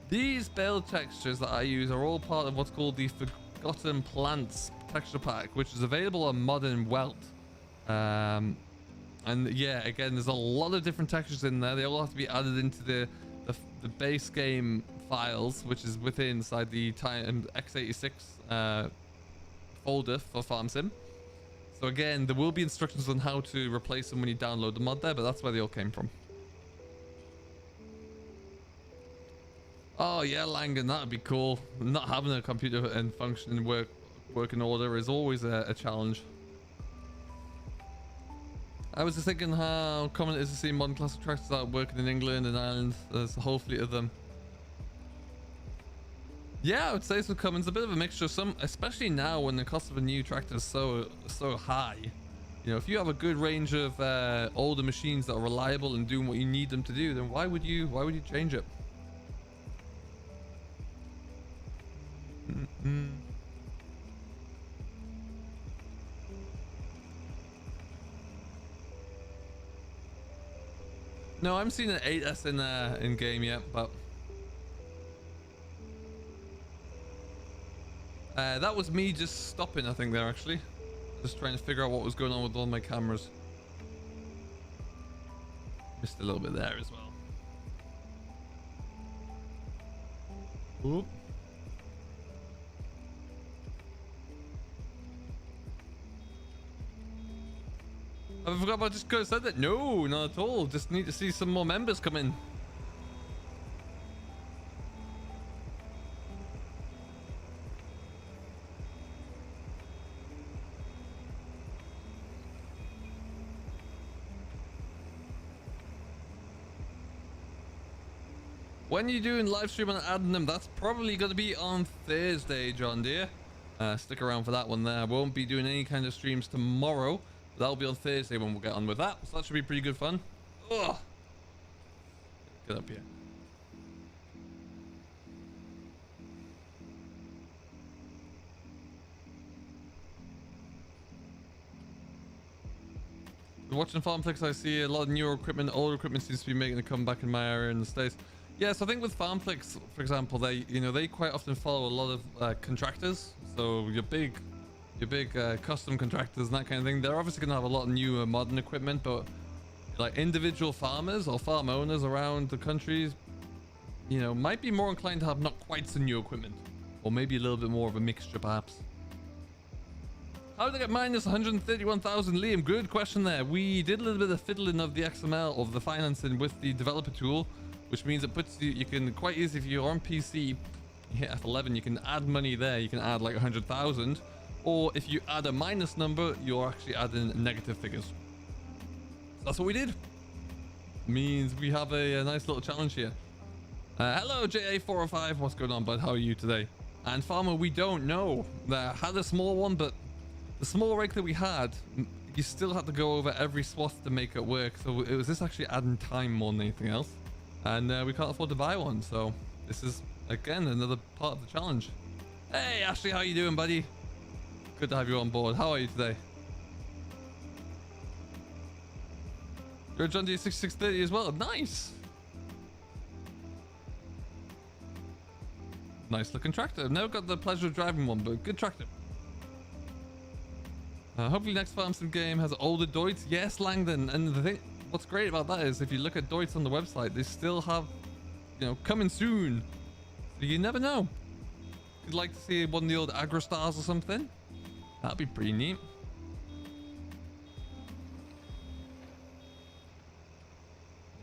[SPEAKER 2] These Bale textures that I use are all part of what's called the Forgotten Plants texture pack, which is available on Modern Welt. And yeah, again, there's a lot of different textures in there. They all have to be added into the base game files, which is within inside the x86 folder for Farm Sim. So again, there will be instructions on how to replace them when you download the mod there, but that's where they all came from. Oh yeah, Langan, that'd be cool. Not having a computer and functioning working order is always a challenge. I was just thinking how common it is to see modern classic tractors out working in England and Ireland. There's a whole fleet of them. Yeah, I would say it's common. It's a bit of a mixture. Some, especially now when the cost of a new tractor is so high. You know, if you have a good range of older machines that are reliable and doing what you need them to do, then why would you change it? No, I haven't seen an 8S in game yet, but that was me just stopping, I think, there actually. Just trying to figure out what was going on with all my cameras. Missed a little bit there as well. Oop. I forgot about just could have said that. No, not at all. Just need to see some more members come in. When you doing live stream and adding them, that's probably going to be on Thursday, John dear. Stick around for that one there. I won't be doing any kind of streams tomorrow. That'll be on Thursday when we'll get on with that. So that should be pretty good fun. Ugh. Get up here. Watching FarmFlix, I see a lot of newer equipment, older equipment seems to be making a comeback in my area in the States. Yes, I think with FarmFlix, for example, they quite often follow a lot of contractors. So your big custom contractors and that kind of thing, they're obviously going to have a lot of newer modern equipment, but like individual farmers or farm owners around the countries, you know, might be more inclined to have not quite so new equipment, or maybe a little bit more of a mixture perhaps. How did I get minus 131,000, Liam? Good question there. We did a little bit of fiddling of the XML of the financing with the developer tool, which means it puts you can quite easily, if you're on PC, you hit F11, you can add money there. You can add like 100,000. Or if you add a minus number, you're actually adding negative figures. So that's what we did. Means we have a nice little challenge here. Hello, JA405. What's going on, bud? How are you today? And Farmer, we don't know. Had a small one, but the small rig that we had, you still had to go over every swath to make it work. So it was this actually adding time more than anything else. And we can't afford to buy one. So this is, again, another part of the challenge. Hey, Ashley, how you doing, buddy? Good to have you on board. How are you today? You're a John Deere 6630 as well. Nice. Nice looking tractor. I've never got the pleasure of driving one, but good tractor. Hopefully next Farm Sim game has older Deutz. Yes, Langdon. And the thing, what's great about that is if you look at Deutz on the website, they still have, you know, coming soon. So you never know. You'd like to see one of the old AgroStars or something. That'd be pretty neat.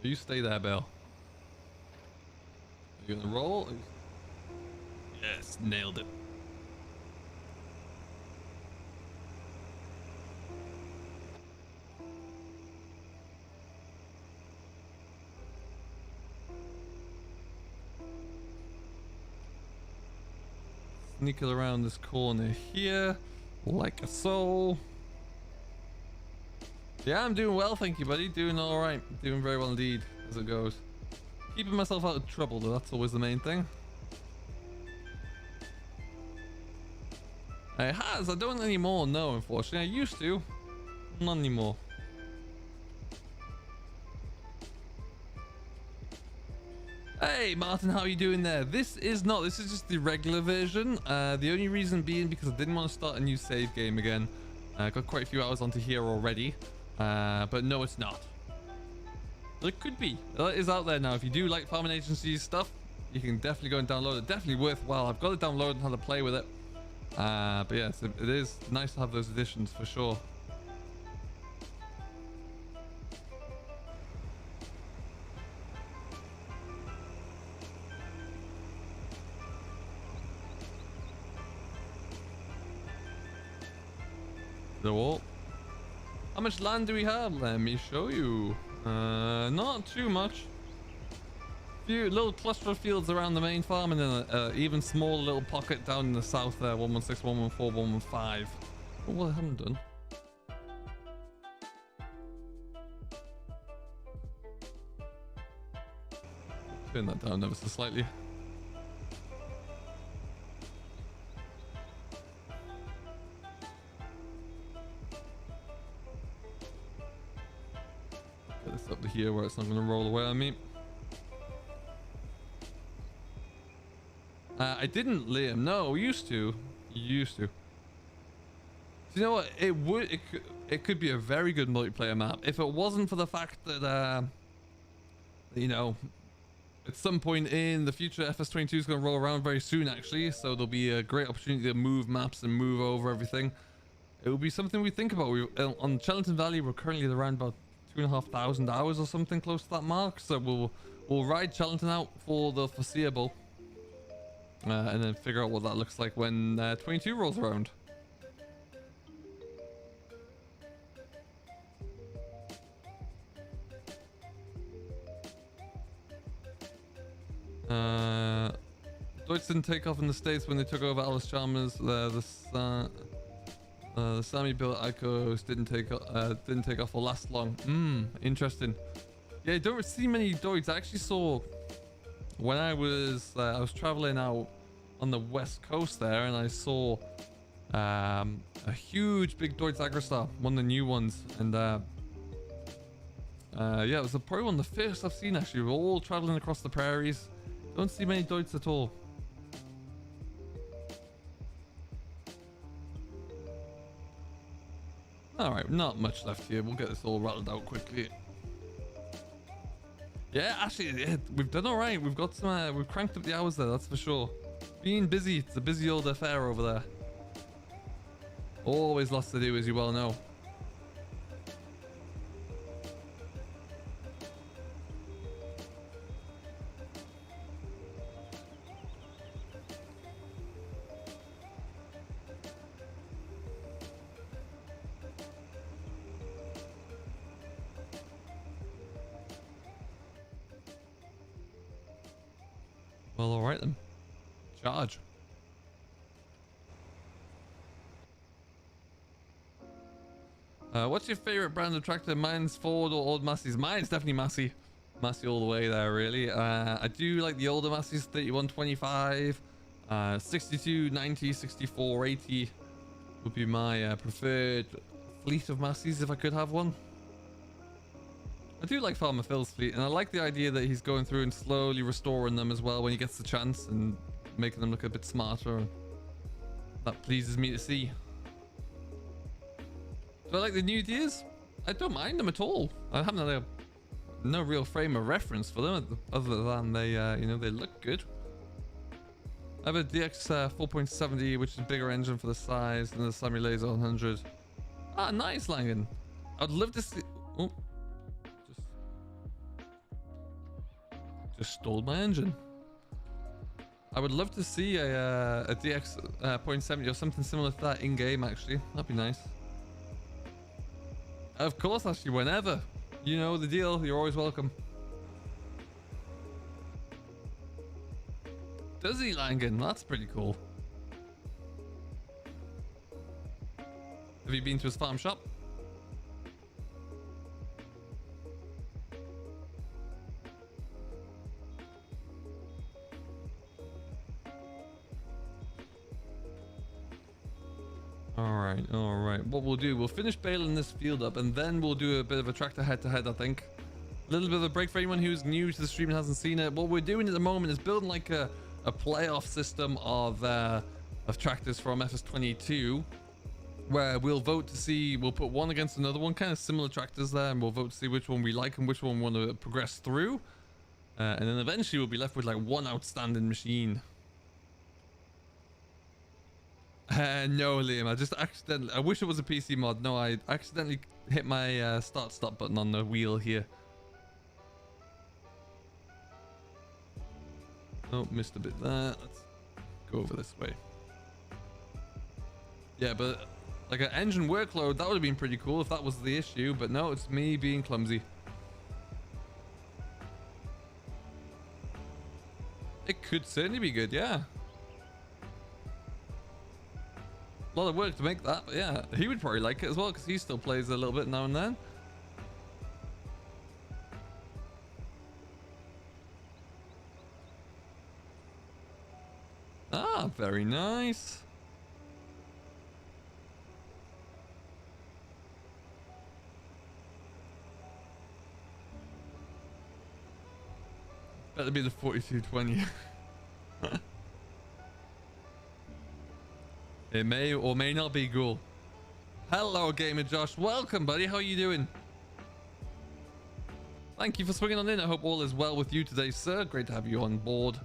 [SPEAKER 2] You stay there, Bale. Are you gonna roll? Yes, nailed it. Sneak it around this corner here. Like a soul. Yeah, I'm doing well, thank you, buddy. Doing all right. Doing very well indeed, as it goes. Keeping myself out of trouble, though. That's always the main thing. It has. I don't anymore, no, unfortunately. I used to. Not anymore. Hey, Martin, how are you doing there? This is just the regular version. The only reason being because I didn't want to start a new save game again. I got quite a few hours onto here already. But no, it's not. It could be. It is out there now. If you do like farming agency stuff, you can definitely go and download it. Definitely worthwhile. I've got it downloaded and how to play with it. But yeah, it is nice to have those additions for sure. The wall. How much land do we have? Let me show you. Not too much. Few little cluster of fields around the main farm, and then an even smaller little pocket down in the south there. 116, 114, 115. Oh, what I haven't done. Turn that down ever so slightly. Get this up to here where it's not going to roll away on me. I didn't, Liam. No, we used to. Used to. Do you know what? It could be a very good multiplayer map if it wasn't for the fact that you know, at some point in the future, FS22 is going to roll around very soon, actually. So there'll be a great opportunity to move maps and move over everything. It will be something we think about. On Cheltenham Valley, we're currently around about 2,500 hours or something close to that mark. So we'll ride Cheltenham out for the foreseeable. And then figure out what that looks like when 22 rolls around. Deutsch didn't take off in the States when they took over Alice Chalmers. The Sami built Icos didn't take off or last long. Interesting. Yeah, you don't see many Deutsch. I actually saw when I was traveling out on the west coast there, and I saw a huge big Deutsch Agrostar, one of the new ones, and yeah, it was probably one of the first I've seen actually. We're all traveling across the prairies. Don't see many Deutsch at all. Alright, not much left here. We'll get this all rattled out quickly. Yeah, actually, yeah, we've done all right. We've got some, we've cranked up the hours there, that's for sure. Being busy, it's a busy old affair over there. Always lots to do, as you well know. Well, all right then. Charge. What's your favorite brand of tractor? Mine's Ford or old Massey's. Mine's definitely Massey. Massey all the way there, really. I do like the older Massey's, 3125, 62, 90, 64, 80 would be my preferred fleet of Massey's if I could have one. I do like Farmer Phil's fleet, and I like the idea that he's going through and slowly restoring them as well when he gets the chance and making them look a bit smarter. That pleases me to see. Do I like the new Deers? I don't mind them at all. I haven't had no real frame of reference for them other than they, you know, they look good. I have a DX 4.70, which is a bigger engine for the size than the Sami Laser 100. Ah, nice, Langen. I'd love to see. Oh. Just stole my engine. I would love to see a DX 0.70 or something similar to that in game, actually. That'd be nice. Of course, actually, whenever. You know the deal. You're always welcome. Does he, Langen? That's pretty cool. Have you been to his farm shop? All right. What we'll do, we'll finish baling this field up, and then we'll do a bit of a tractor head-to-head, I think. A little bit of a break for anyone who's new to the stream and hasn't seen it. What we're doing at the moment is building like a playoff system of tractors from FS22, where we'll vote to see, we'll put one against another one, kind of similar tractors there, and we'll vote to see which one we like and which one we want to progress through. And then eventually we'll be left with like one outstanding machine. No, Liam, I just accidentally, I wish it was a PC mod. No, I accidentally hit my start-stop button on the wheel here. Oh, missed a bit there. Let's go over this way. Yeah, but like an engine workload, that would have been pretty cool if that was the issue, but no, it's me being clumsy. It could certainly be good, yeah. A lot of work to make that, but yeah, he would probably like it as well because he still plays a little bit now and then. Ah, very nice. Better be the 4220. It may or may not be Ghoul. Hello, Gamer Josh. Welcome, buddy. How are you doing? Thank you for swinging on in. I hope all is well with you today, sir. Great to have you on board.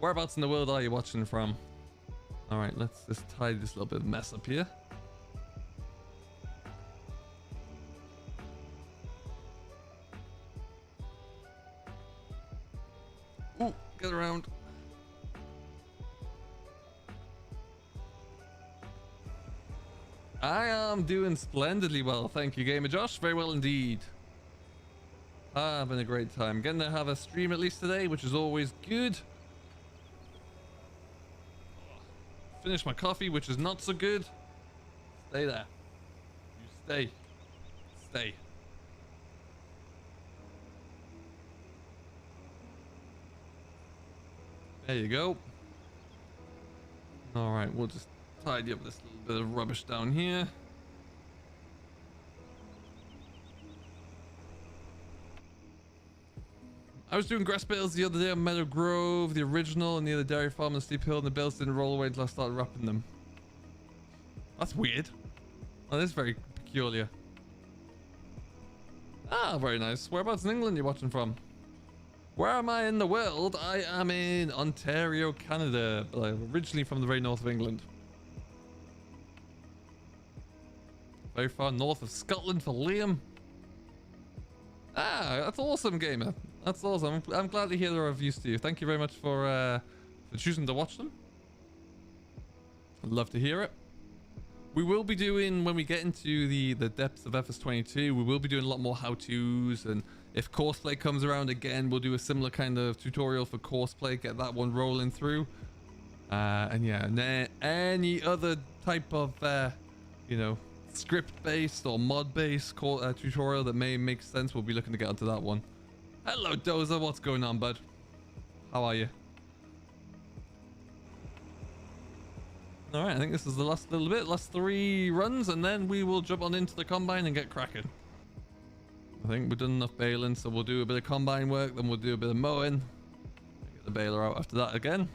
[SPEAKER 2] Whereabouts in the world are you watching from? All right, let's just tidy this little bit of mess up here. Ooh, get around. I am doing splendidly well, thank you, Gamer Josh. Very well indeed. Having a great time. Getting to have a stream at least today, which is always good. Finish my coffee, which is not so good. Stay there. You stay. Stay. There you go. All right, we'll just tidy up this little bit of rubbish down here. I was doing grass bales the other day on Meadow Grove, the original, near the dairy farm on the steep hill, and the bales didn't roll away until I started wrapping them. That's weird. Oh, that is very peculiar. Ah, very nice. Whereabouts in England are you watching from? Where am I in the world? I am in Ontario, Canada, but I'm originally from the very north of England. Very far north of Scotland for Liam. Ah, that's awesome, gamer. That's awesome. I'm glad to hear the reviews to you. Thank you very much for choosing to watch them. I'd love to hear it. We will be doing, when we get into the depths of FS22, we will be doing a lot more how-tos, and if Courseplay comes around again, we'll do a similar kind of tutorial for Courseplay, get that one rolling through. And yeah, and any other type of, you know, script-based or mod-based tutorial that may make sense, we'll be looking to get onto that one. Hello, Dozer. What's going on, bud? How are you? All right, I think this is the last little bit, last 3 runs, and then we will jump on into the combine and get cracking. I think we've done enough baling, so we'll do a bit of combine work, then we'll do a bit of mowing. Get the baler out after that again.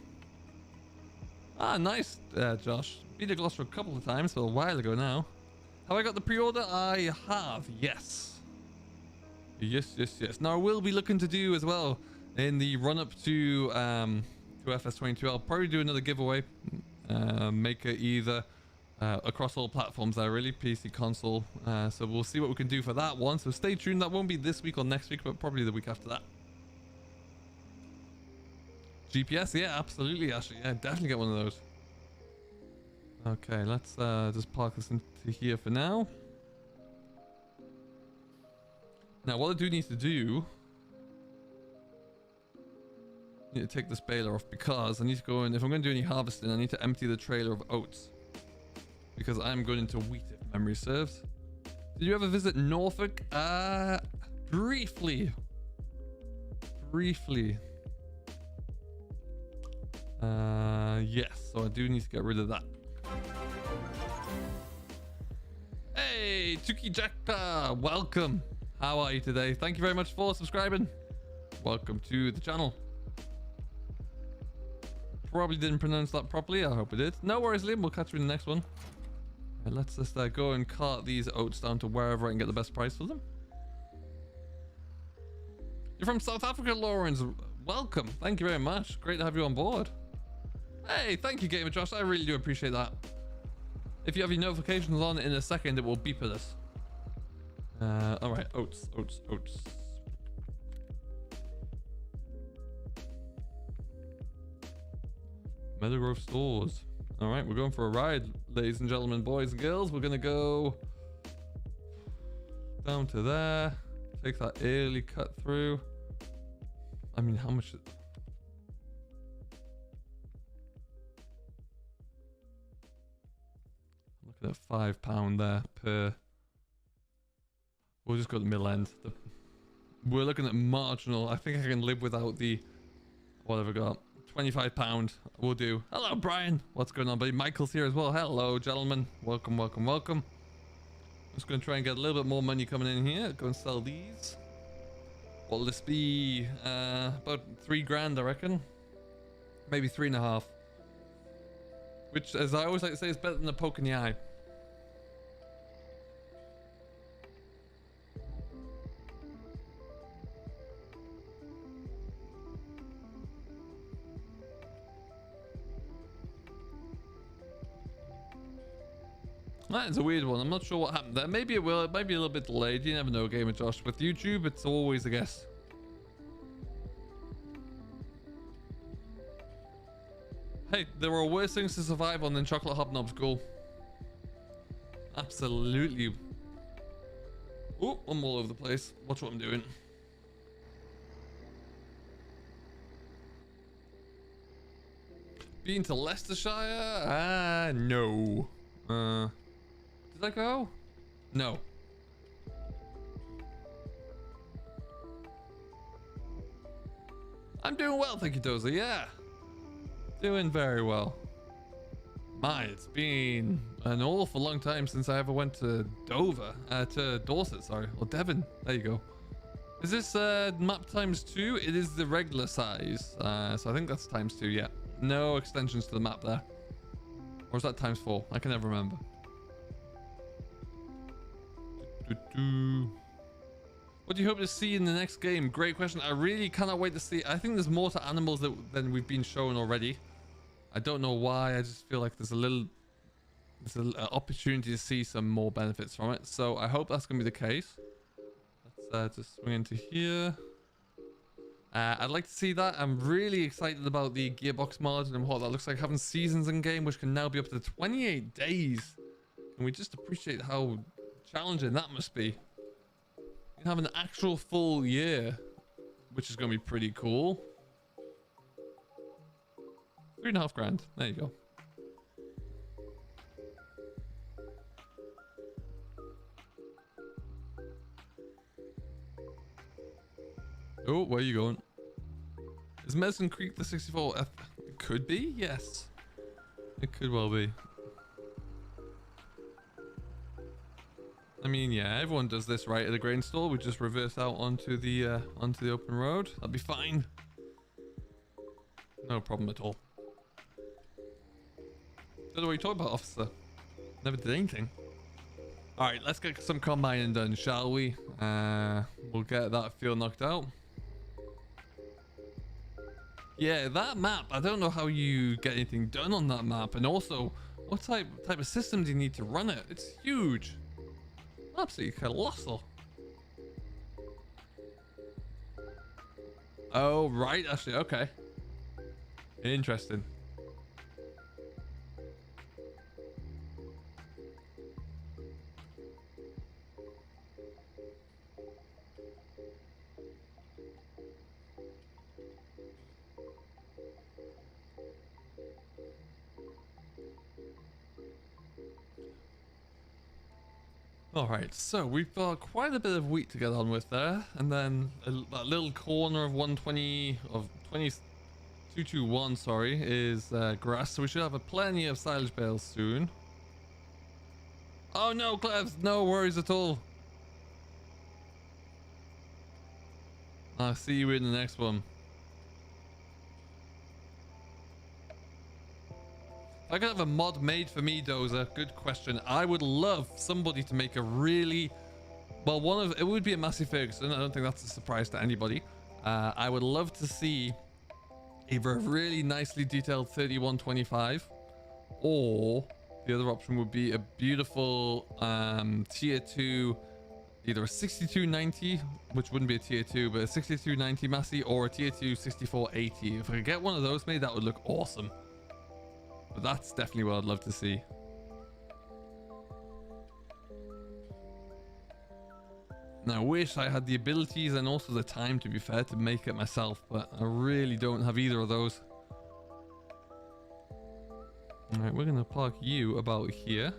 [SPEAKER 2] Ah, nice, Josh. Beat a Gloucester a couple of times, but a while ago now. Have I got the pre-order? I have, yes. Yes. Now I will be looking to do as well in the run-up to FS22. I'll probably do another giveaway. Make it either across all platforms there, really, PC, console. So we'll see what we can do for that one. So stay tuned. That won't be this week or next week, but probably the week after that. GPS, yeah, absolutely, Ashley. Yeah, definitely get one of those. Okay, let's just park this into here for now. Now, what I do need to do, I need to take this baler off because I need to go in. If I'm going to do any harvesting, I need to empty the trailer of oats because I'm going into wheat, if memory serves. Did you ever visit Norfolk? Briefly. Yes, so I do need to get rid of that. Tuki Jacka, welcome. How are you today? Thank you very much for subscribing. Welcome to the channel. Probably didn't pronounce that properly. I hope I did. No worries, Liam. We'll catch you in the next one. Right, let's just go and cart these oats down to wherever I can get the best price for them. You're from South Africa, Lawrence. Welcome. Thank you very much. Great to have you on board. Hey, thank you, Gamer Josh. I really do appreciate that. If you have your notifications on in a second, it will beep at us. All right, oats. Meadow Grove stores. All right, we're going for a ride, ladies and gentlemen, boys and girls. We're gonna go down to there. Take that early cut through. I mean, how much? Looking at £5 there per. We'll just go to the middle end. We're looking at marginal. I think I can live without the. What have I got? £25 will do. Hello, Brian. What's going on, buddy? Michael's here as well. Hello, gentlemen. Welcome. Just going to try and get a little bit more money coming in here. Go and sell these. What'll this be? About 3 grand, I reckon. Maybe 3.5. Which, as I always like to say, is better than a poke in the eye. That is a weird one. I'm not sure what happened there. Maybe it will. It might be a little bit delayed. You never know, Gamer Josh. With YouTube, it's always a guess. Hey, there are worse things to survive on than chocolate hobnobs, Ghoul. Absolutely. Oh, I'm all over the place. Watch what I'm doing. Been to Leicestershire? No. Did I go? No. I'm doing well, thank you, Dozer. Yeah. Doing very well. It's been an awful long time since I ever went to Dover. To Dorset, sorry. Or Devon. There you go. Is this map ×2? It is the regular size. So I think that's ×2, yeah. No extensions to the map there. Or is that ×4? I can never remember. What do you hope to see in the next game? Great question. I really cannot wait to see. I think there's more to animals than we've been shown already. I don't know why. I just feel like there's an opportunity to see some more benefits from it. So I hope that's going to be the case. Let's just swing into here. I'd like to see that. I'm really excited about the gearbox mod and what that looks like. Having seasons in game, which can now be up to 28 days. And we just appreciate how challenging that must be. You can have an actual full year, which is going to be pretty cool. 3.5 grand. There you go. Oh, where are you going? Is Medicine Creek the 64? It could be, yes. It could well be. I mean, yeah, everyone does this right at a grain store. We just reverse out onto the open road. That'll be fine. No problem at all. Don't know what you're talking about, officer. Never did anything. All right, let's get some combining done, shall we? We'll get that field knocked out. Yeah, that map. I don't know how you get anything done on that map, and also, what type of system do you need to run it? It's huge. Absolutely colossal. Oh, right, actually, okay. Interesting. Alright, so we've got quite a bit of wheat to get on with there, and then that little corner of 221, sorry, is grass, so we should have plenty of silage bales soon. Oh no, Clevs, no worries at all. I'll see you in the next one. If I could have a mod made for me, Dozer, good question. I would love somebody to make a really, well, it would be a Massey Ferguson. I don't think that's a surprise to anybody. I would love to see either a really nicely detailed 3125, or the other option would be a beautiful tier 2, either a 6290, which wouldn't be a tier 2, but a 6290 Massey, or a tier 2 6480. If I could get one of those made, that would look awesome. But that's definitely what I'd love to see. Now, I wish I had the abilities and also the time, to be fair, to make it myself, but I really don't have either of those. Alright, we're going to park you about here.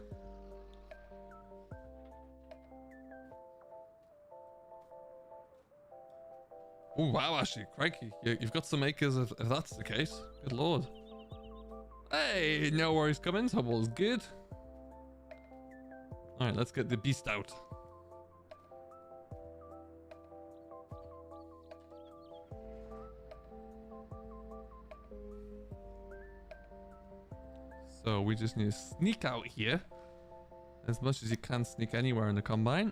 [SPEAKER 2] Oh, wow, Ashley, crikey. You've got some acres if that's the case. Good lord. Hey, no worries, Cummins. Hope all's good. Alright, let's get the beast out. So we just need to sneak out here as much as you can sneak anywhere in the combine.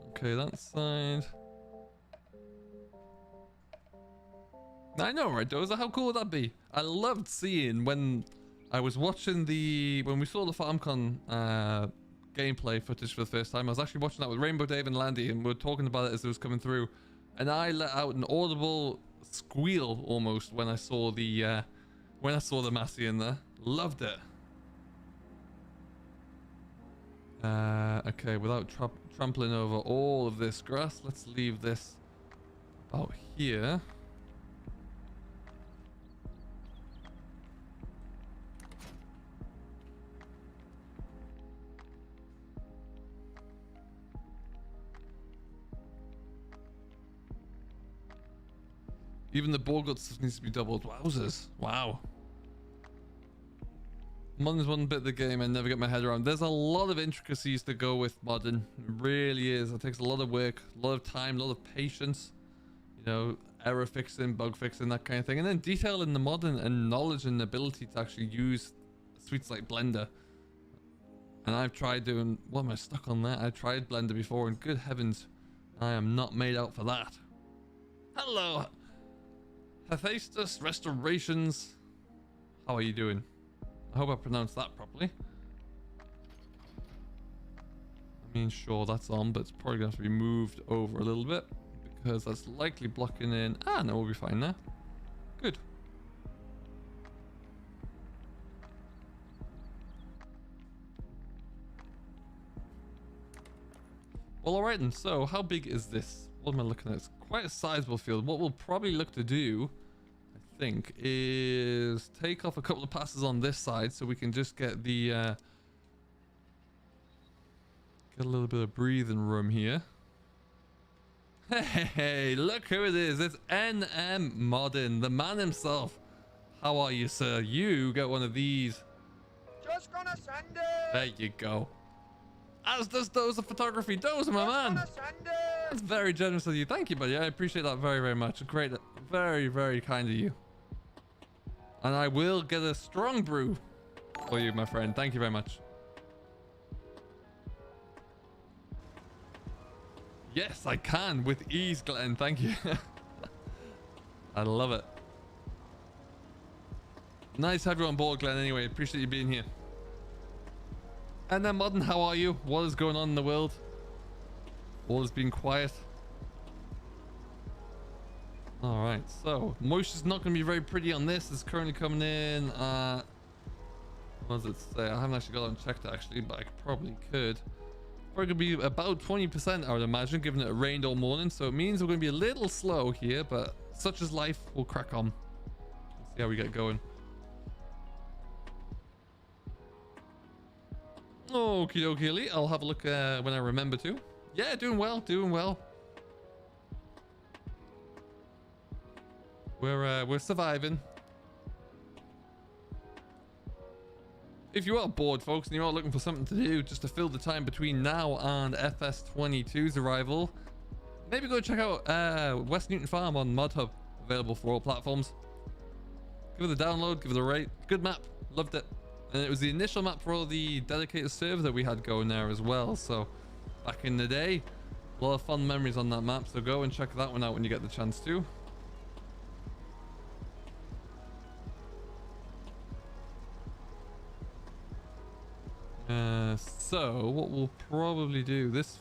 [SPEAKER 2] Okay, that side. I know, right, Dozer? How cool would that be? I loved seeing when I was watching when we saw the FarmCon gameplay footage for the first time. I was actually watching that with Rainbow Dave and Landy, and we were talking about it as it was coming through. And I let out an audible squeal almost when I saw the Massey in there. Loved it. Okay, without trampling over all of this grass, let's leave this out here. Even the ball gut stuff needs to be doubled. Wowzers. Wow. Modern's one bit of the game I never get my head around. There's a lot of intricacies to go with modern. It really is. It takes a lot of work, a lot of time, a lot of patience. You know, error fixing, bug fixing, that kind of thing. And then detail in the modern and knowledge and ability to actually use suites like Blender. And I've tried doing... What am I stuck on there? I tried Blender before, and good heavens, I am not made out for that. Hello! Hephaestus Restorations. How are you doing? I hope I pronounced that properly. I mean, sure, that's on, but it's probably going to have to be moved over a little bit because that's likely blocking in. Ah, no, we'll be fine now. Good. Well, alright then. So, how big is this? What am I looking at? It's quite a sizable field. What we'll probably look to do, I think, is take off a couple of passes on this side so we can just get the get a little bit of breathing room here. Hey, look who it is. It's NM Modern, the man himself. How are you, sir? You get one of these.
[SPEAKER 3] Just gonna send it.
[SPEAKER 2] There you go. As does Dozer Photography. Dozer, my man. That's very generous of you. Thank you, buddy. I appreciate that very, very much. Great. Very, very kind of you. And I will get a strong brew for you, my friend. Thank you very much. Yes, I can with ease, Glenn. Thank you. I love it. Nice to have you on board, Glenn. Anyway, appreciate you being here. And then Modern, how are you? What is going on in the world? All has been quiet. All right, so moisture's not going to be very pretty on this. It's currently coming in. What does it say? I haven't actually got it checked actually, but I probably could. Probably going to be about 20%, I would imagine, given it rained all morning. So it means we're going to be a little slow here, but such is life. We'll crack on. Let's see how we get going. Okie dokie, Elite. I'll have a look when I remember to. Yeah, doing well, doing well. We're surviving. if you are bored, folks, and you are looking for something to do just to fill the time between now and FS22's arrival, maybe go check out West Newton Farm on Mod Hub, available for all platforms. Give it a download, give it a rate. Good map, loved it. And it was the initial map for all the dedicated server that we had going there as well. So back in the day, a lot of fun memories on that map. So go and check that one out when you get the chance to. So what we'll probably do this.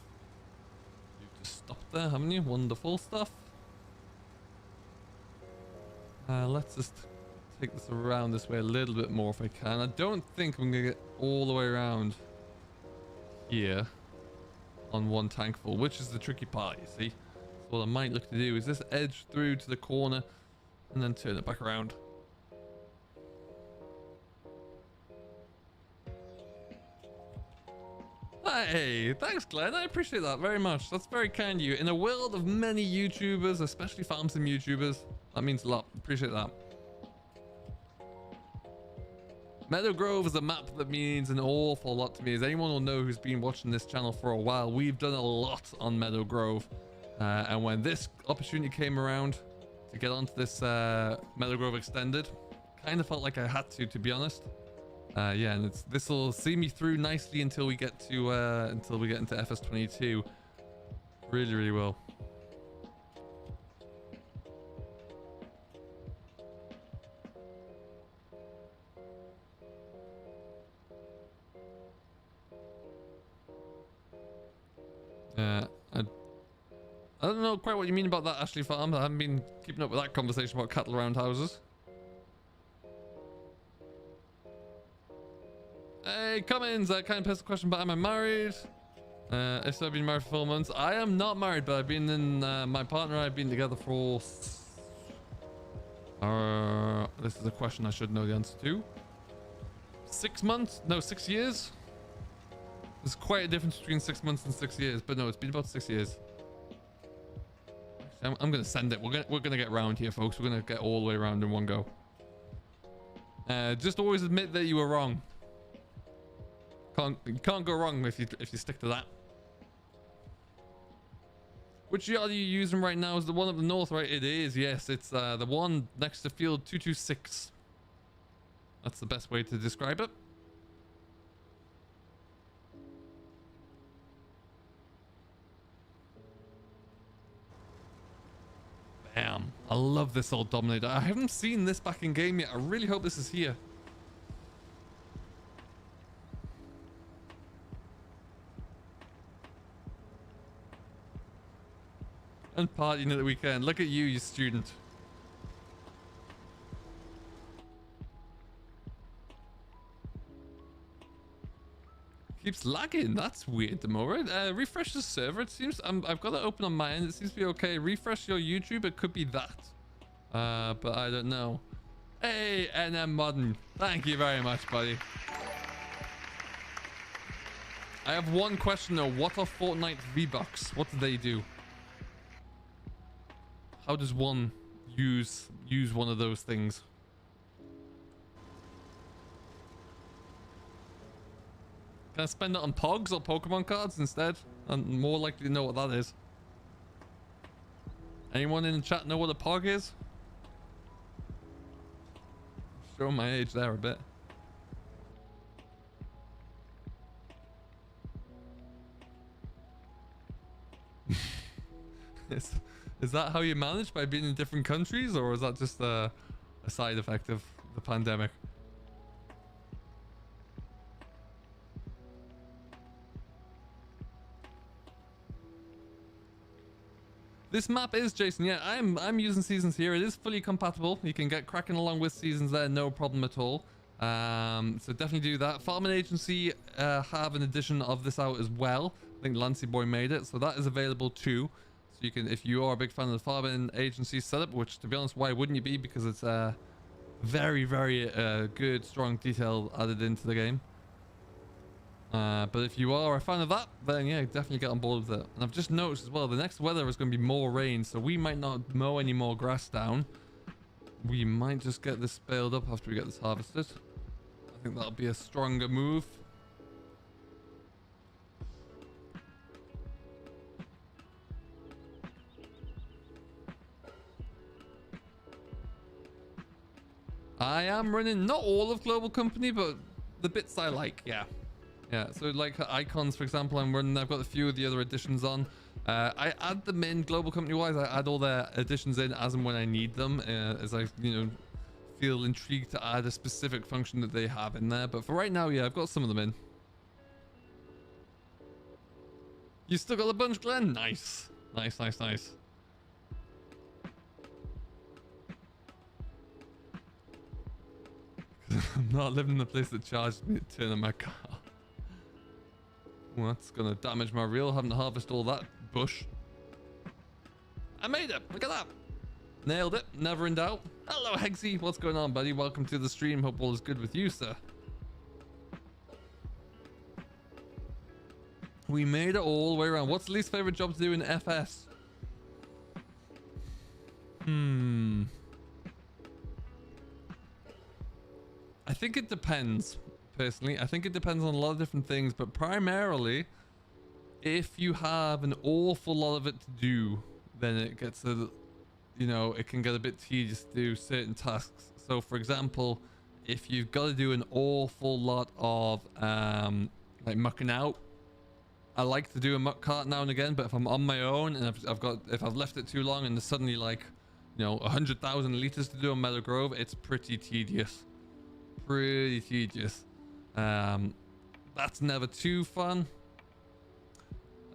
[SPEAKER 2] You've just stopped there, haven't you? Wonderful stuff. Let's just take this around this way a little bit more if I can. I don't think I'm gonna get all the way around here on one tank full, which is the tricky part, you see. So what I might look to do is this edge through to the corner and then turn it back around. Hey, thanks Glenn, I appreciate that very much. That's very kind of you. In a world of many YouTubers, especially farm sim YouTubers, that means a lot. Appreciate that. Meadow Grove is a map that means an awful lot to me. As anyone will know who's been watching this channel for a while, we've done a lot on Meadow Grove. And when this opportunity came around to get onto this Meadow Grove Extended, kind of felt like I had to be honest. Yeah, and this will see me through nicely until we get to into FS22. Really, really will. I don't know quite what you mean about that, Ashley Farm. I haven't been keeping up with that conversation about cattle around houses. Hey, Cummins, kind of personal question, but am I married? If so, I've been married for 4 months. I am not married, but I've been in, my partner and I have been together for... this is a question I should know the answer to. 6 months? No, 6 years? There's quite a difference between 6 months and 6 years, but no, it's been about 6 years. Actually, I'm gonna send it. We're gonna get round here, folks. We're gonna get all the way around in one go. Just always admit that you were wrong. You can't go wrong if you stick to that. Which yard are you using right now? Is the one up the north, right? It is, yes. It's the one next to field 226. That's the best way to describe it. Bam. I love this old Dominator. I haven't seen this back in game yet. I really hope this is here. And partying at the weekend. Look at you, you student. Keeps lagging. That's weird, Demora. Refresh the server. It seems I've got it open on my end. It seems to be okay. Refresh your YouTube. It could be that. But I don't know. Hey, NM Modern. Thank you very much, buddy. I have one question though. What are Fortnite V-Bucks? What do they do? How does one use one of those things? Can I spend it on Pogs or Pokemon cards instead? I'm more likely to know what that is. Anyone in the chat know what a Pog is? Showing my age there a bit. Is that how you manage, by being in different countries, or is that just a side effect of the pandemic? This map is, Jason, yeah, I'm using Seasons here. It is fully compatible. You can get cracking along with Seasons there, no problem at all. So definitely do that. Farming Agency have an edition of this out as well. I think Lancy Boy made it, so that is available too. So you can, if you are a big fan of the Farming Agency setup, which to be honest, why wouldn't you be? Because it's very, very good, strong detail added into the game. But if you are a fan of that, then yeah, definitely get on board with it. And I've just noticed as well, the next weather is going to be more rain, so we might not mow any more grass down. We might just get this baled up after we get this harvested. I I think that'll be a stronger move. I am running not all of Global Company, but the bits I like, yeah. Yeah, so like icons, for example, I'm running. I've got a few of the other additions on. I add them in Global Company wise. I add all their additions in as and when I need them, as I, feel intrigued to add a specific function that they have in there. But for right now, yeah, I've got some of them in. You still got a bunch, Glenn? Nice. Nice, nice, nice. I'm not living in the place that charged me to turn on my car. Well, that's gonna damage my reel, having to harvest all that bush. I made it! Look at that! Nailed it, never in doubt. Hello Hegsy, what's going on, buddy? Welcome to the stream. Hope all is good with you, sir. We made it all the way around. What's the least favorite job to do in FS? I think it depends, personally. I think it depends on a lot of different things, but primarily, if you have an awful lot of it to do, then it gets it can get a bit tedious to do certain tasks. So, for example, if you've got to do an awful lot of like mucking out, I like to do a muck cart now and again. But if I'm on my own and if I've left it too long and there's suddenly like 100,000 liters to do on Meadow Grove, it's pretty tedious. Pretty tedious. That's never too fun.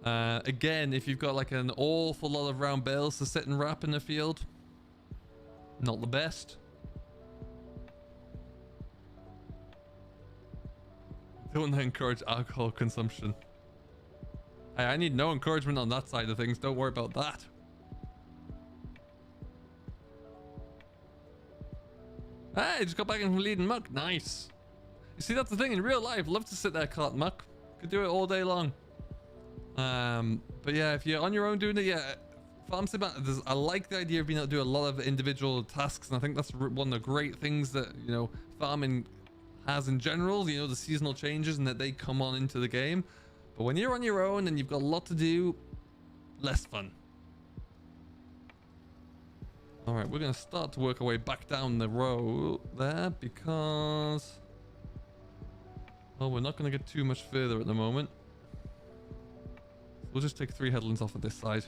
[SPEAKER 2] Again, if you've got like an awful lot of round bales to sit and wrap in the field, not the best. Don't encourage alcohol consumption. Hey, I need no encouragement on that side of things. Don't worry about that. Hey, just got back in from leading muck. Nice. You see, that's the thing. In real life, love to sit there cart muck. Could do it all day long. But yeah, if you're on your own doing it, yeah, farm sim, I like the idea of being able to do a lot of individual tasks, and I think that's one of the great things that farming has in general. The seasonal changes and that they come on into the game. But when you're on your own and you've got a lot to do, less fun. All right, we're gonna start to work our way back down the road there because, well, we're not gonna get too much further at the moment. We'll just take 3 headlands off of this side.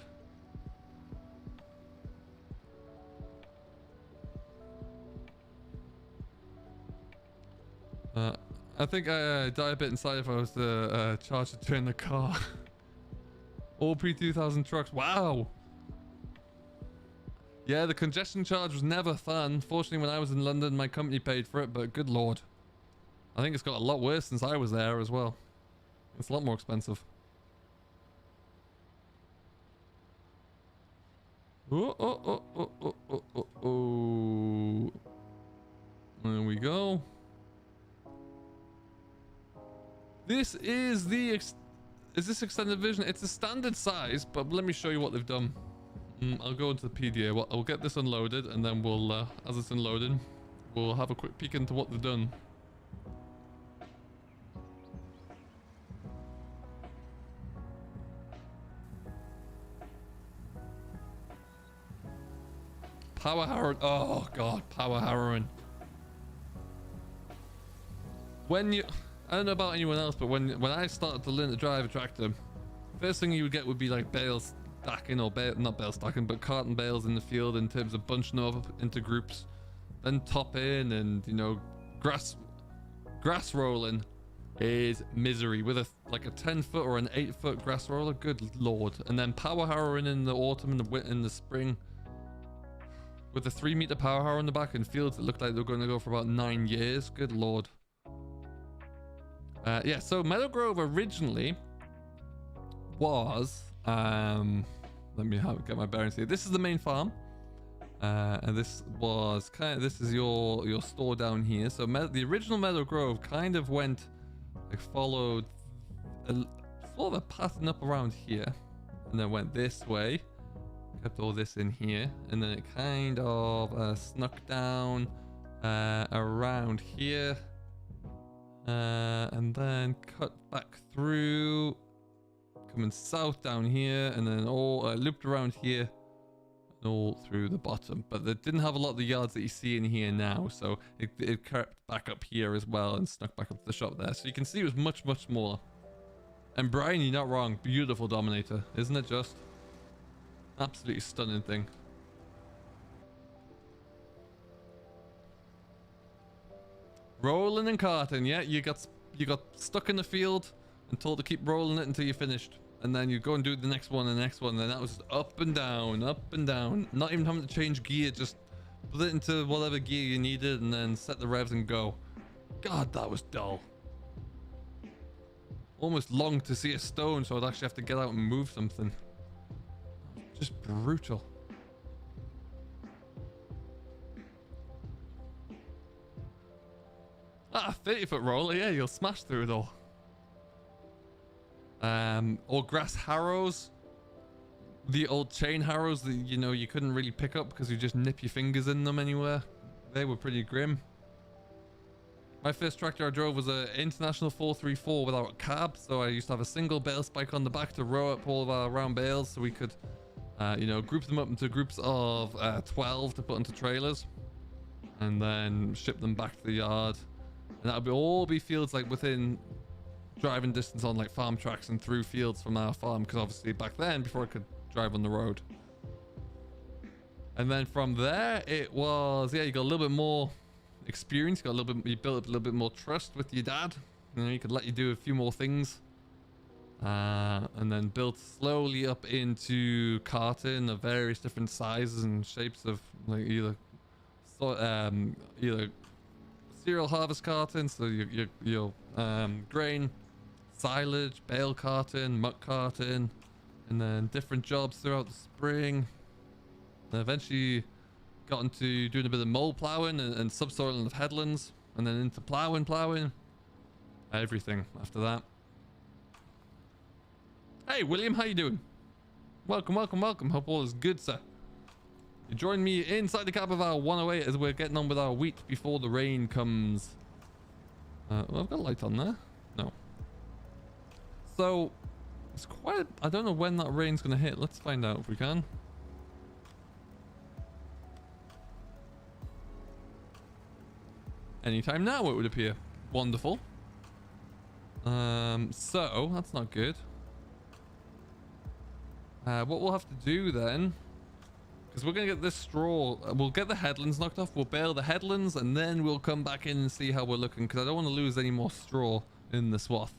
[SPEAKER 2] I think I die a bit inside if I was to charge to turn the car. All pre-2000 trucks. Wow. Yeah, the congestion charge was never fun. Fortunately, when I was in London, my company paid for it, but good lord. I think it's got a lot worse since I was there as well. It's a lot more expensive. Oh. There we go. This is is this extended vision? It's a standard size, but let me show you what they've done. I'll go into the PDA. Well, I'll get this unloaded, and then we'll, as it's unloaded, we'll have a quick peek into what they've done. Power harrowing. Oh god, power harrowing. When you, I don't know about anyone else, but when I started to learn to drive a tractor, first thing you would get would be like bales stacking, or not bale stacking, but cart and bales in the field in terms of bunching them up into groups, then topping, and grass rolling is misery with like a 10-foot or an 8-foot grass roller. Good lord. And then power harrowing in the autumn and in the spring with a 3-meter power harrow in the back in fields that looked like they were going to go for about 9 years. Good lord. Yeah, so Meadow Grove originally was let me get my bearings here. This is the main farm, and this was this is your store down here. So the original Meadow Grove kind of went followed sort of a pattern up around here, and then went this way, kept all this in here, and then it kind of snuck down around here, And then cut back through, coming south down here, and then all looped around here and all through the bottom. But they didn't have a lot of the yards that you see in here now, so it crept back up here as well and snuck back up to the shop there. So you can see it was much, much smaller. And Brian, you're not wrong. Beautiful Dominator, isn't it just? Absolutely stunning thing. Rolling and carting, yeah. You got stuck in the field and told to keep rolling it until you finished, and then you go and do the next one and the next one, and then that was up and down, not even having to change gear, just put it into whatever gear you needed and then set the revs and go. God, that was dull. Almost longed to see a stone so I'd actually have to get out and move something. Just brutal. Ah, 30-foot roller, yeah, you'll smash through it all. Or grass harrows. The old chain harrows that, you know, you couldn't really pick up because you just nip your fingers in them anywhere. They were pretty grim. My first tractor I drove was an International 434 without a cab, so I used to have a single bale spike on the back to row up all of our round bales so we could, you know, group them up into groups of 12 to put into trailers and then ship them back to the yard. And that would all be fields like within driving distance on like farm tracks and through fields from our farm, because obviously back then, before I could drive on the road. And then from there it was, yeah, you got a little bit more experience, you built up a little bit more trust with your dad. You know, he could let you do a few more things, and then built slowly up into carting of various different sizes and shapes of like either cereal harvest carting, so your grain, silage, bale carting, muck carting, and then different jobs throughout the spring. And eventually got into doing a bit of mold plowing and subsoiling of headlands, and then into plowing, everything after that. Hey William, how you doing? Welcome. Hope all is good, sir. You join me inside the cab of our 108 as we're getting on with our wheat before the rain comes. Well, I've got a light on there. No. So it's quite. I don't know when that rain's gonna hit. Let's find out if we can. Anytime now, it would appear. Wonderful. So that's not good. What we'll have to do then, because we're gonna get this straw, we'll get the headlands knocked off, we'll bale the headlands, and then we'll come back in and see how we're looking, because I don't want to lose any more straw in the swath.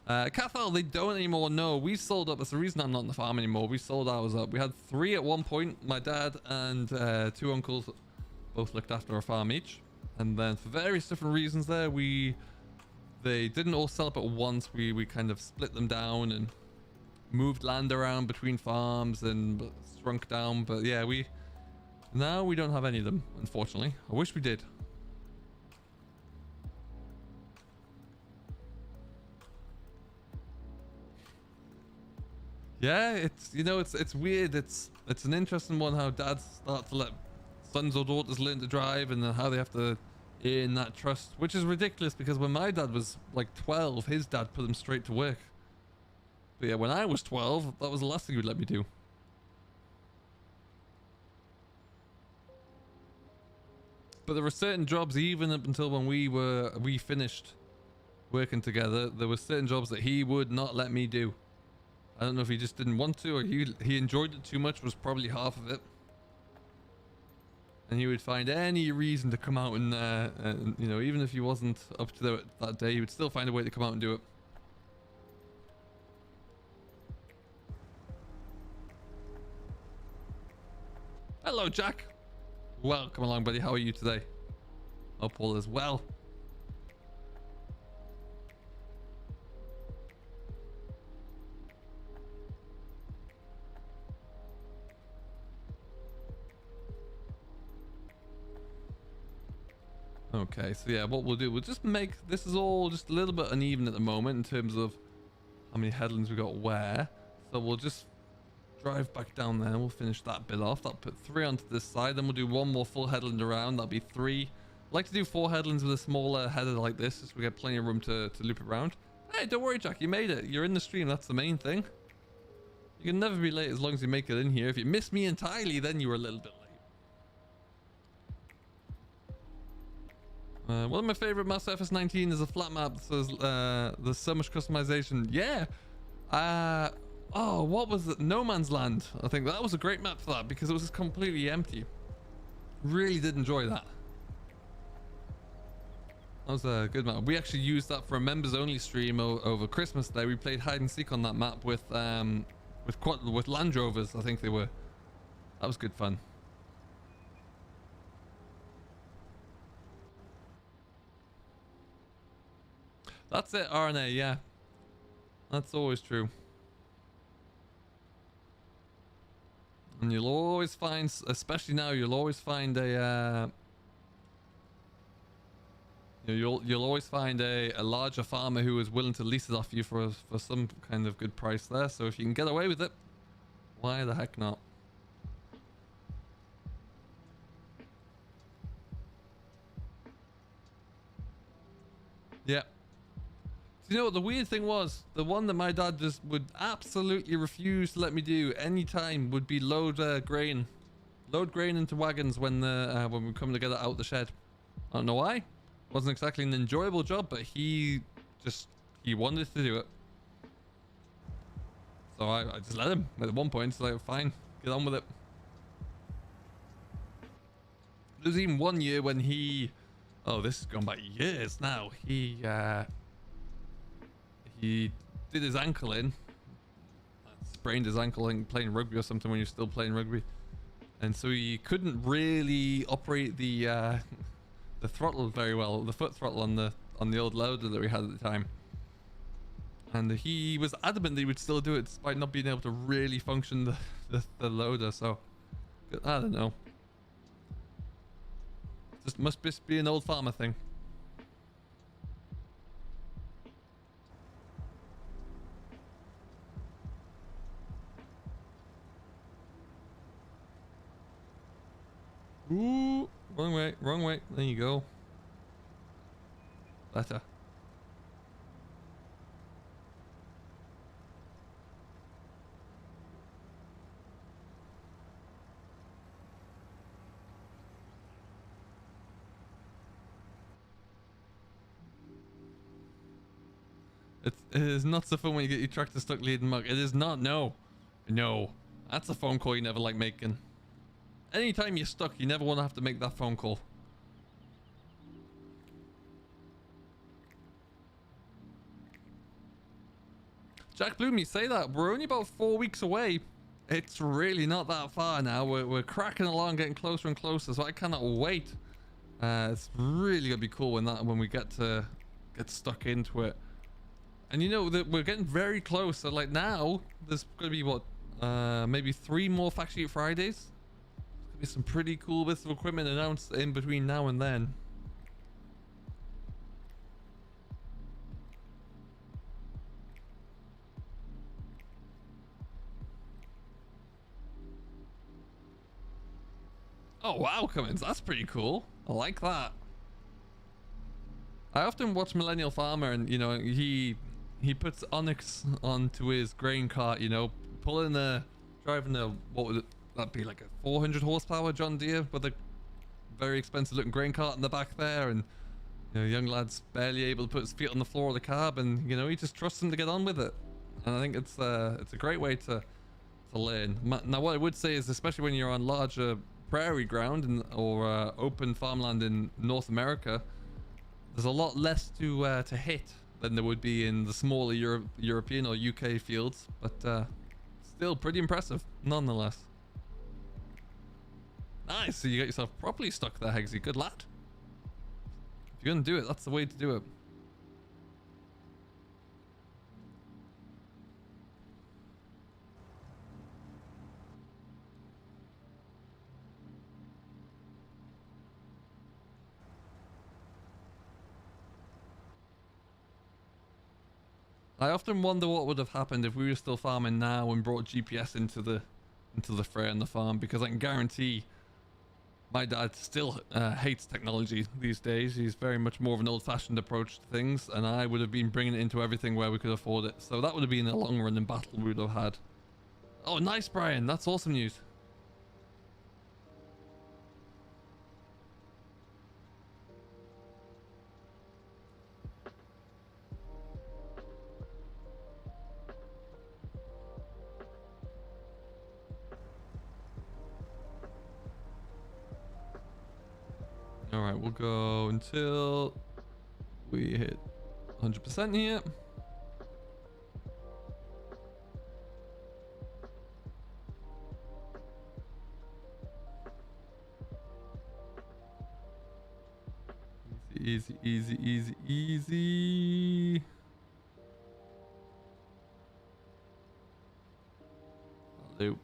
[SPEAKER 2] Cathal, they don't anymore. No, we sold up. That's the reason I'm not on the farm anymore. We sold ours up. We had 3 at one point. My dad and 2 uncles both looked after a farm each. And then for various different reasons there, they didn't all sell up at once. We kind of split them down and moved land around between farms and shrunk down. But yeah, now we don't have any of them, unfortunately. I wish we did. Yeah, it's, you know, it's weird. It's an interesting one how dads start to let sons or daughters learn to drive, and then how they have to earn that trust, which is ridiculous, because when my dad was like 12, his dad put him straight to work. But yeah, when I was 12, that was the last thing he would let me do. But there were certain jobs, even up until when we finished working together, there were certain jobs that he would not let me do. I don't know if he just didn't want to, or he enjoyed it too much, was probably half of it. And he would find any reason to come out and you know, even if he wasn't up to it that day, he would still find a way to come out and do it. Hello, Jack. Welcome along, buddy. How are you today? Hope all is well. Okay, so yeah, what we'll do, we'll just make, this is all just a little bit uneven at the moment in terms of how many headlands we got where. So we'll just drive back down there and we'll finish that bit off. That'll put 3 onto this side, then we'll do 1 more full headland around. That'll be 3. like to do 4 headlands with a smaller header like this, just so we get plenty of room to loop around. Hey, don't worry, Jack. You made it. You're in the stream. That's the main thing. You can never be late as long as you make it in here. If you miss me entirely, then you were a little bit late. One of my favorite maps for FS19 is a flat map that says there's so much customization. Yeah. Oh, what was it? No Man's Land. I think that was a great map for that because it was just completely empty. Really did enjoy that. That was a good map. We actually used that for a members only stream over Christmas Day. We played hide and seek on that map with Land Rovers, I think they were. That was good fun. That's it, RNA, yeah. That's always true. And you'll always find, especially now, you'll always find a you'll always find a larger farmer who is willing to lease it off you for some kind of good price there. So if you can get away with it, why the heck not? Yeah. You know what the weird thing was? The one that my dad just would absolutely refuse to let me do any time would be load grain into wagons when we come to get it out the shed. I don't know why. Wasn't exactly an enjoyable job, but he wanted to do it. So I just let him. At one point, it's like, fine, get on with it. There was even one year when he, oh, this has gone back years now. He did his ankle in, sprained his ankle in playing rugby or something when you're still playing rugby, and so he couldn't really operate the throttle very well, the foot throttle on the old loader that we had at the time. And he was adamant that he would still do it despite not being able to really function the loader. So I don't know. Just must just be an old farmer thing. Ooh, wrong way, wrong way. There you go. Better. It is not so fun when you get your tractor stuck leading muck. It is not. No. No. That's a phone call you never like making. Anytime you're stuck, you never want to have to make that phone call. Jack Bloom, you say that. We're only about 4 weeks away. It's really not that far now. We're cracking along, getting closer and closer. So I cannot wait. It's really gonna be cool when we get stuck into it. And you know that we're getting very close. So like now, there's gonna be what, maybe 3 more Fact Sheet Fridays. Be some pretty cool bits of equipment announced in between now and then. Oh wow, Cummins, that's pretty cool. I like that. I often watch Millennial Farmer, and you know he puts Onyx onto his grain cart. You know, driving a, what would it? That'd be like a 400 horsepower John Deere with a very expensive looking grain cart in the back there, and you know, young lad's barely able to put his feet on the floor of the cab, and you know, he just trusts him to get on with it. And I think it's a great way to learn. Now what I would say is, especially when you're on larger prairie ground or open farmland in North America, there's a lot less to hit than there would be in the smaller European or UK fields, but still pretty impressive nonetheless. Nice, so you got yourself properly stuck there, Hegsy. Good lad. If you're gonna do it, that's the way to do it. I often wonder what would have happened if we were still farming now and brought GPS into the fray on the farm, because I can guarantee My dad still hates technology these days. He's very much more of an old-fashioned approach to things, and I would have been bringing it into everything where we could afford it. So that would have been a long-running battle we would have had. Oh, nice, Brian. That's awesome news. All right, we'll go until we hit 100% here. Easy, easy, easy, easy. Hello.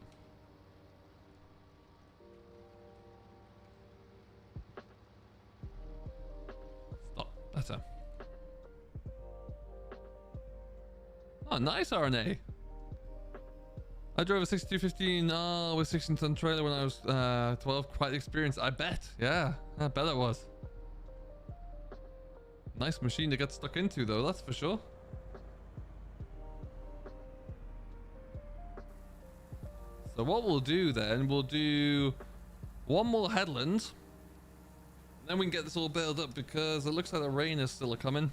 [SPEAKER 2] Stop. Better. Oh, nice RNA. I drove a 6215 with 16-ton trailer when I was 12. Quite the experience, I bet. Yeah, I bet it was. Nice machine to get stuck into, though, that's for sure. So what we'll do then, we'll do one more headland. Then we can get this all bailed up because it looks like the rain is still coming.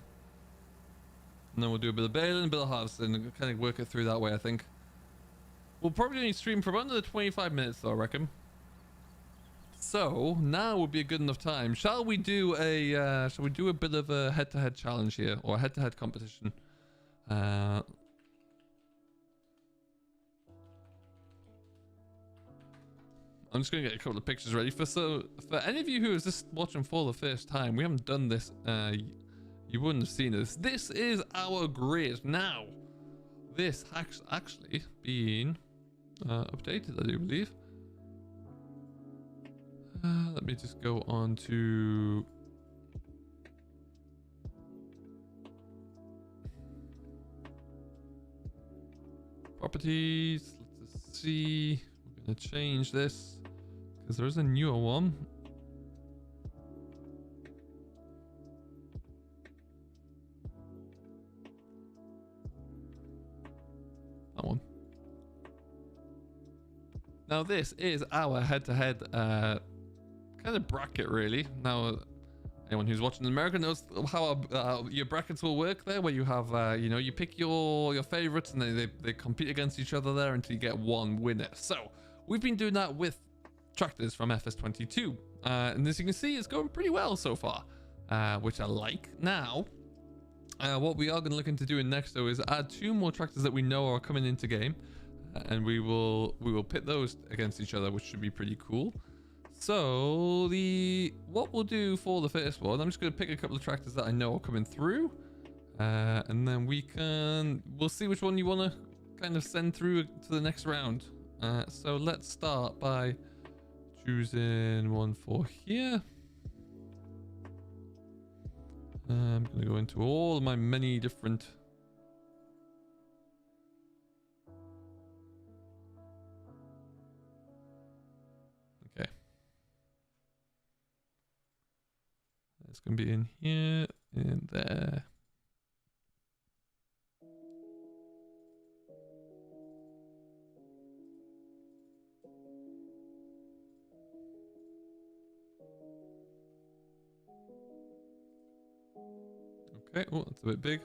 [SPEAKER 2] And then we'll do a bit of baling, a bit of harvesting, and kind of work it through that way, I think. We'll probably only stream for about another 25 minutes, though, I reckon. So now would be a good enough time. Shall we do a bit of a head-to-head challenge here, or a head-to-head competition? I'm just gonna get a couple of pictures ready for any of you who is just watching for the first time. We haven't done this. You wouldn't have seen this. This is our grid now. This has actually been updated, I do believe. Let me just go on to properties. Let's just see. We're gonna change this because there is a newer one. That one. Now this is our head-to-head kind of bracket, really. Now, anyone who's watching in America knows how your brackets will work there, where you have, you know, you pick your favorites and they compete against each other there until you get one winner. So we've been doing that with tractors from FS22, and as you can see, it's going pretty well so far, which I like. Now, what we are going to look into doing next, though, is add 2 more tractors that we know are coming into game, and we will pit those against each other, which should be pretty cool. So what we'll do for the first one, I'm just going to pick a couple of tractors that I know are coming through, and then we'll see which one you want to kind of send through to the next round. So let's start by choosing one for here. I'm going to go into all of my many different it's going to be in here, in there. Okay, oh, that's a bit big.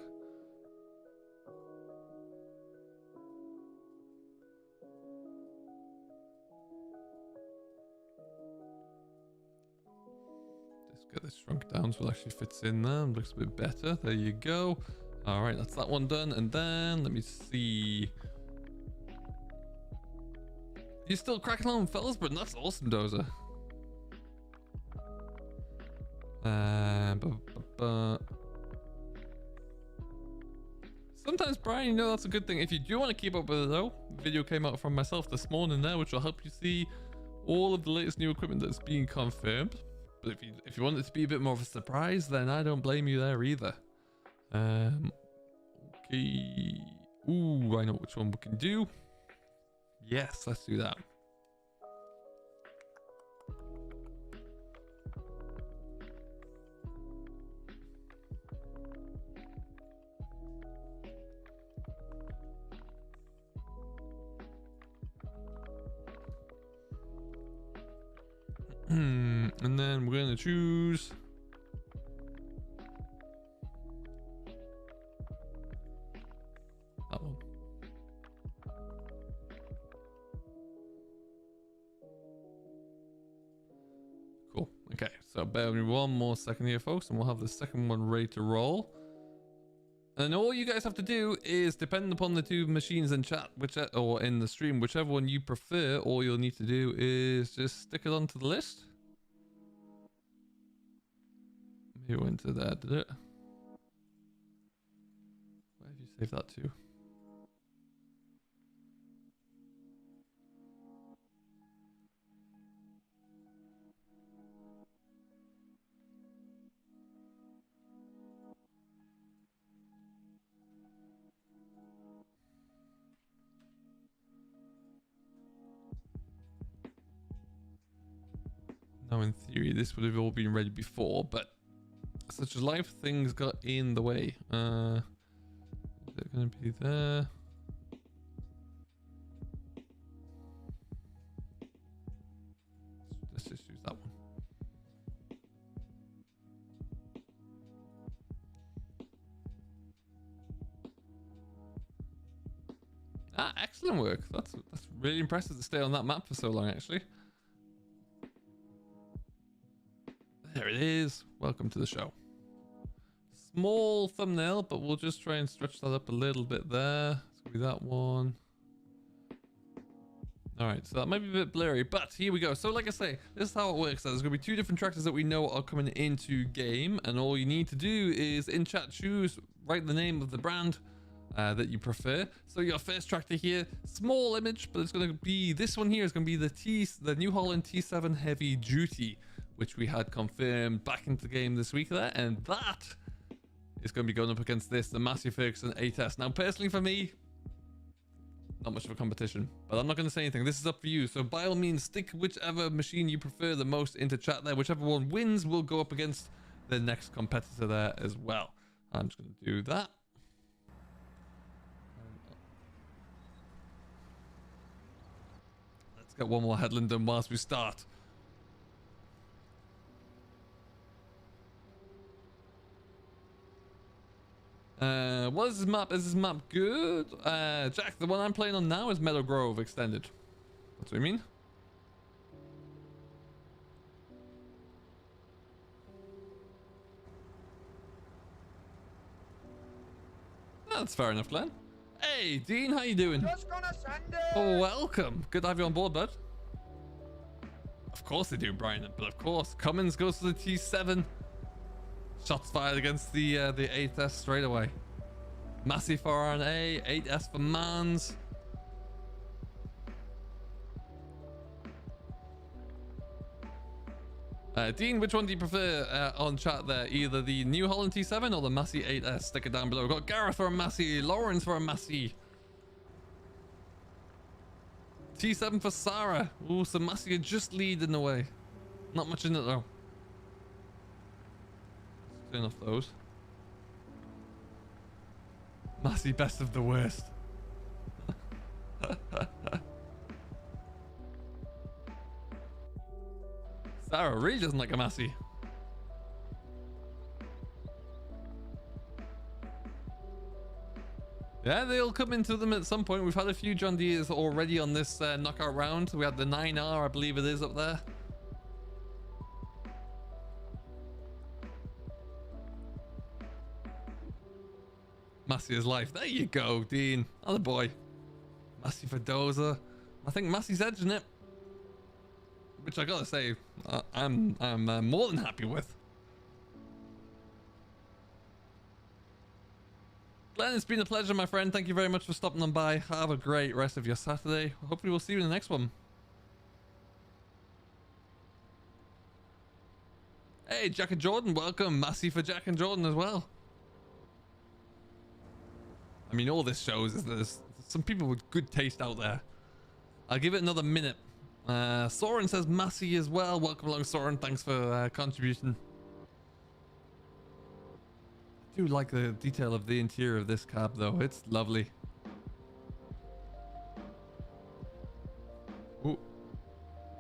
[SPEAKER 2] Get this shrunk down so it actually fits in there. Looks a bit better. There you go. All right, that's that one done. And then let me see. You're still cracking on, fellas, but that's awesome, Dozer. Sometimes, Brian, you know, that's a good thing. If you do want to keep up with it, though, video came out from myself this morning there, which will help you see all of the latest new equipment that's being confirmed. But if you want it to be a bit more of a surprise, then I don't blame you there either. Okay. Ooh, I know which one we can do. Yes, let's do that. And then we're going to choose that one. Cool. Okay, so bear with me one more second here, folks, and we'll have the second one ready to roll. And all you guys have to do is, depending upon the two machines in chat, or in the stream, whichever one you prefer, all you'll need to do is just stick it onto the list. Maybe went to that, did it? Where have you saved that to? Now, in theory, this would have all been ready before, but such as life, things got in the way. Is it going to be there? Let's just use that one. Ah, excellent work. That's really impressive to stay on that map for so long, actually. There it is. Welcome to the show. Small thumbnail, but we'll just try and stretch that up a little bit there. It's gonna be that one. All right, so that might be a bit blurry, but here we go. So like I say, this is how it works. There's gonna be two different tractors that we know are coming into game, and all you need to do is in chat choose, write the name of the brand that you prefer. So your first tractor here, small image, but it's gonna be this one here. Is gonna be the New Holland T7 Heavy Duty, which we had confirmed back into the game this week there, and that is going to be going up against the Massey Ferguson 8S. Now, personally for me, not much of a competition, but I'm not going to say anything. This is up for you, so by all means, stick whichever machine you prefer the most into chat there. Whichever one wins will go up against the next competitor there as well. I'm just going to do that. Let's get one more headland done whilst we start. What is this map? Is this map good? Jack, the one I'm playing on now is Meadow Grove Extended. That's what I mean. That's fair enough, Glenn. Hey, Dean, how you doing?
[SPEAKER 3] Just gonna send it.
[SPEAKER 2] Oh, welcome. Good to have you on board, bud. Of course they do, Brian. But of course, Cummins goes to the T7. Shots fired against the 8S straight away. Massey for RNA, 8S for Mans. Dean, which one do you prefer on chat there? Either the New Holland T7 or the Massey 8S? Stick it down below. We've got Gareth for a Massey, Lawrence for a Massey. T7 for Sarah. Ooh, so Massey are just leading the way. Not much in it though. Let's turn off those. Massey, best of the worst. Sarah really doesn't like a Massey. Yeah, they'll come into them at some point. We've had a few John Deeres already on this knockout round. We had the 9R, I believe it is, up there. Massey is life. There you go, Dean. Other boy. Massey for Dozer. I think Massey's edging it. Which I gotta say, I'm more than happy with. Glenn, it's been a pleasure, my friend. Thank you very much for stopping on by. Have a great rest of your Saturday. Hopefully we'll see you in the next one. Hey, Jack and Jordan, welcome. Massey for Jack and Jordan as well. I mean, all this shows is there's some people with good taste out there. I'll give it another minute. Soren says Massey as well. Welcome along, Soren. Thanks for contributing. I do like the detail of the interior of this cab, though. It's lovely. Ooh.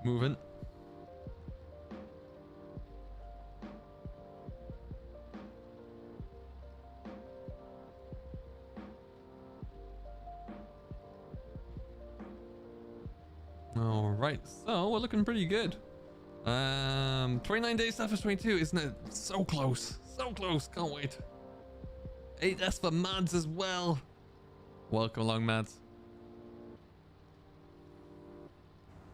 [SPEAKER 2] Moving. All right, so we're looking pretty good. 29 days to FS22, isn't it? So close, so close. Can't wait. 8S for Mads as well. Welcome along, Mads.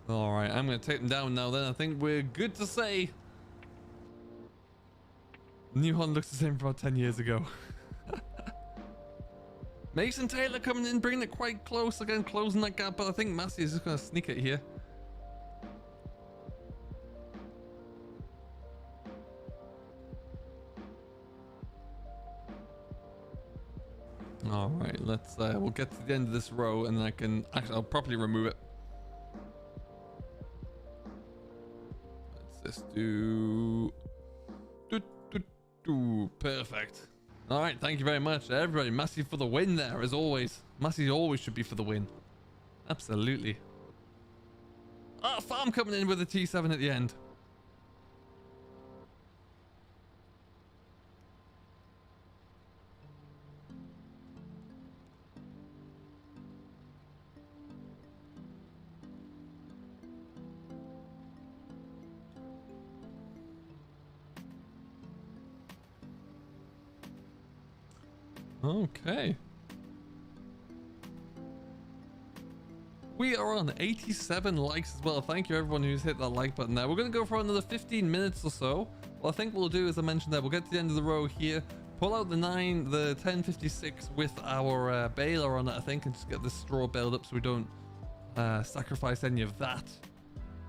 [SPEAKER 2] All right, I'm gonna take them down now. Then I think we're good to say. New Honda looks the same from about 10 years ago. Mason Taylor coming in, bringing it quite close again, closing that gap. But I think Massey is just gonna sneak it here. All right, let's we'll get to the end of this row and then I can actually I'll properly remove it. Let's just do perfect. All right, thank you very much everybody. Massey for the win there as always. Massey always should be for the win. Absolutely. Ah, Farm coming in with a T7 at the end. Okay. We are on 87 likes as well. Thank you everyone who's hit that like button there. We're going to go for another 15 minutes or so. What I think we'll do, as I mentioned there, we'll get to the end of the row here, pull out the 1056 with our baler on it, I think, and just get this straw baled up so we don't sacrifice any of that.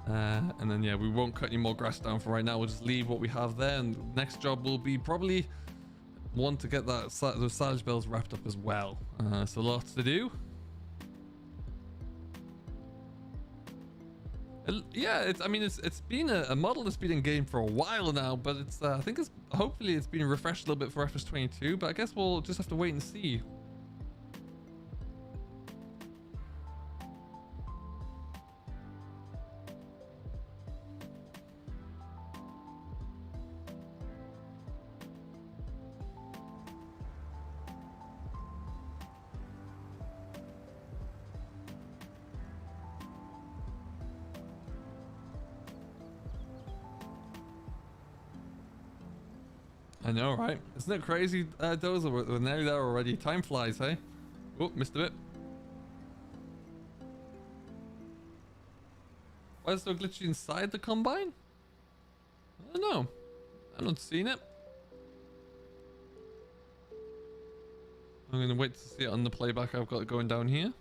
[SPEAKER 2] And then, yeah, we won't cut any more grass down for right now. We'll just leave what we have there. And the next job will be probably one to get those silage bales wrapped up as well. So lots to do. Yeah, I mean, it's been a model that's been in game for a while now, but it's I think hopefully it's been refreshed a little bit for FS22, but I guess we'll just have to wait and see. I know, right? Isn't it crazy, Dozer? We're nearly there already. Time flies, hey? Oh, missed a bit. Why is there glitchy inside the combine? I don't know. I'm not seeing it. I'm going to wait to see it on the playback I've got going down here.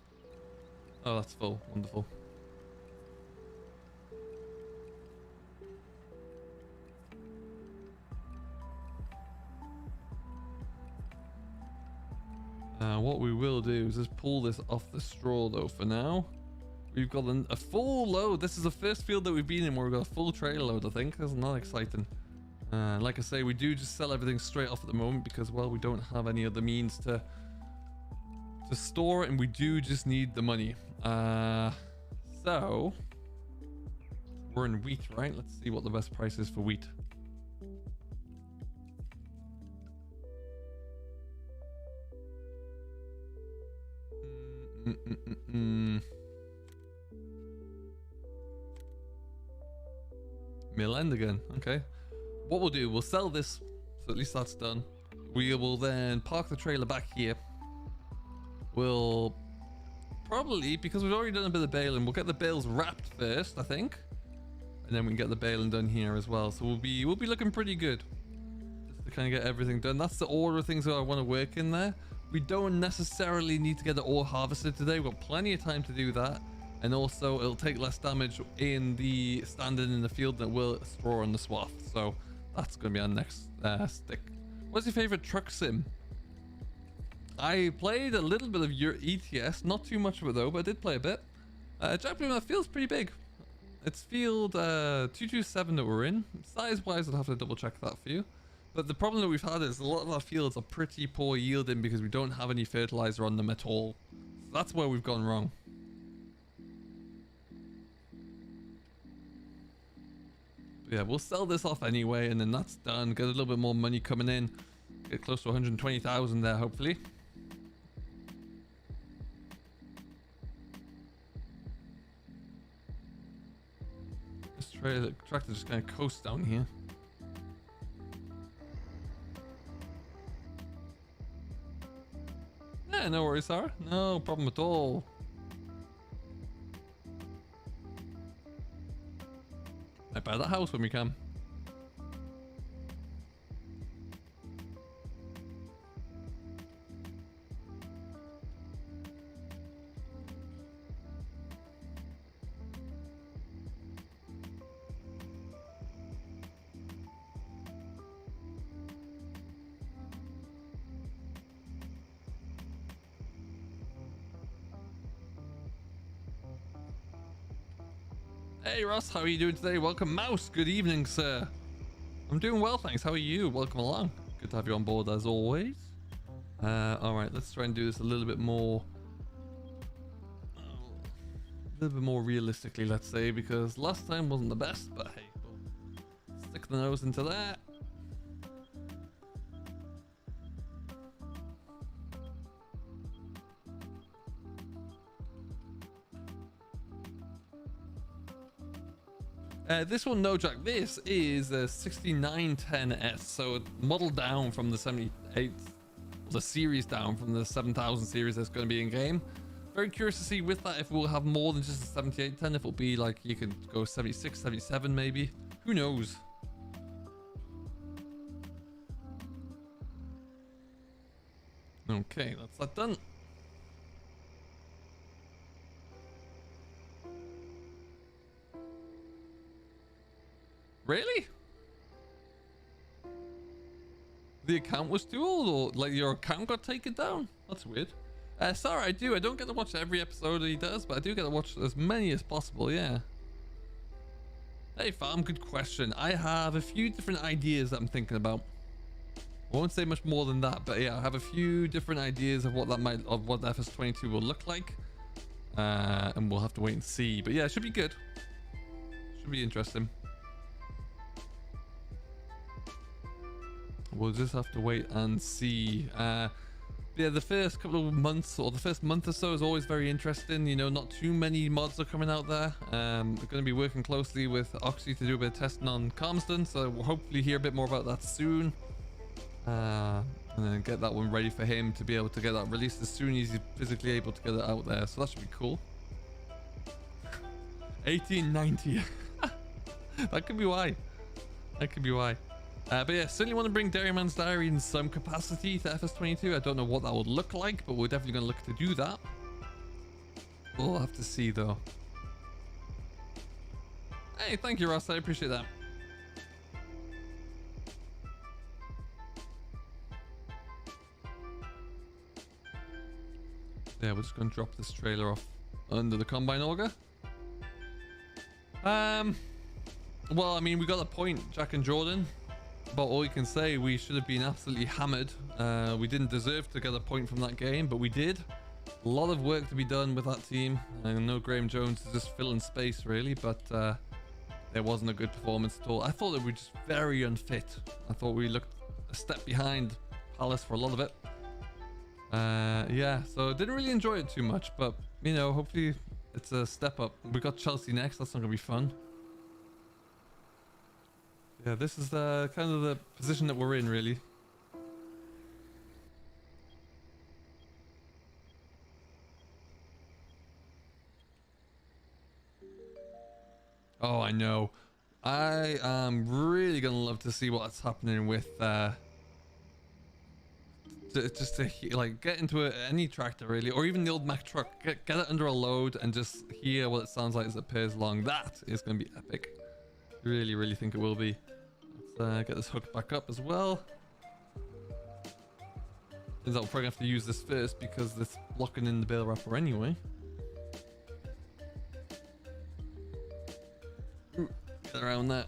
[SPEAKER 2] Oh, that's full. Wonderful. What we will do is just pull this off the straw though for now. We've got a full load. This is the first field that we've been in where we've got a full trailer load, I think. That's not exciting. Like I say, we do just sell everything straight off at the moment because, well, we don't have any other means to store it, and we do just need the money. So we're in wheat, right? Let's see what the best price is for wheat. Mill end again. Okay. What we'll do, we'll sell this, so at least that's done. We will then park the trailer back here. We'll probably, because we've already done a bit of baling, we'll get the bales wrapped first, I think, and then we can get the baling done here as well. So we'll be looking pretty good just to kind of get everything done. That's the order of things that I want to work in there. We don't necessarily need to get it all harvested today. We've got plenty of time to do that. And also, it'll take less damage in the standing in the field than it will straw on the swath. So that's going to be our next stick. What's your favorite truck sim? I played a little bit of your ETS, not too much of it though, but I did play a bit. Japanese field's pretty big. It's field 227 that we're in. Size-wise, I'll have to double check that for you. But the problem that we've had is a lot of our fields are pretty poor yielding because we don't have any fertilizer on them at all. So that's where we've gone wrong. But yeah, we'll sell this off anyway, and then that's done. Get a little bit more money coming in. Get close to 120,000 there, hopefully. tractor just kind of coast down here. Yeah, no worries, Sarah. No problem at all. I buy that house when we can. Hey Ross, how are you doing today? Welcome Mouse, good evening sir. I'm doing well thanks, how are you? Welcome along. Good to have you on board as always. Alright, let's try and do this a little bit more realistically, let's say, because last time wasn't the best, but hey, we'll stick the nose into that. This one, no Jack, this is a 6910S, so modeled down from the 78, the series down from the 7000 series that's going to be in game. Very curious to see with that if we'll have more than just a 7810, if it'll be like you could go 76, 77 maybe. Who knows? Okay, that's that done. Really? The account was too old, or like your account got taken down? That's weird. Sorry, I don't get to watch every episode he does, but I do get to watch as many as possible, yeah. Hey fam, good question. I have a few different ideas that I'm thinking about. I won't say much more than that, but yeah, I have a few different ideas of what that what the FS22 will look like. And we'll have to wait and see. But yeah, it should be good. Should be interesting. We'll just have to wait and see. Yeah, the first couple of months, or the first month or so, is always very interesting. You know, not too many mods are coming out there. We're going to be working closely with Oxy to do a bit of testing on Calmsden, so we'll hopefully hear a bit more about that soon. And then get that one ready for him to be able to get that released as soon as he's physically able to get it out there. So that should be cool. 1890. That could be why. That could be why. But yeah, certainly want to bring Dairyman's Diary in some capacity to FS22. I don't know what that would look like, but we're definitely going to look to do that. We'll have to see though. Hey, thank you Ross, I appreciate that. Yeah, we're just going to drop this trailer off under the combine auger. Well, I mean, we got a point, Jack and Jordan. But all you can say, we should have been absolutely hammered. We didn't deserve to get a point from that game, but we did. A lot of work to be done with that team. I know Graham Jones is just filling space, really, but there wasn't a good performance at all. I thought that we were just very unfit. I thought we looked a step behind Palace for a lot of it. Yeah, so didn't really enjoy it too much, but, you know, hopefully it's a step up. We got Chelsea next. That's not going to be fun. Yeah, this is kind of the position that we're in, really. Oh, I know. I am really gonna love to see what's happening with just to like get into any tractor really, or even the old Mack truck. Get it under a load and just hear what it sounds like as it pairs along. That is gonna be epic. Really think it will be. Let's get this hooked back up as well. I'll probably have to use this first because it's locking in the bale wrapper anyway. Ooh, get around that.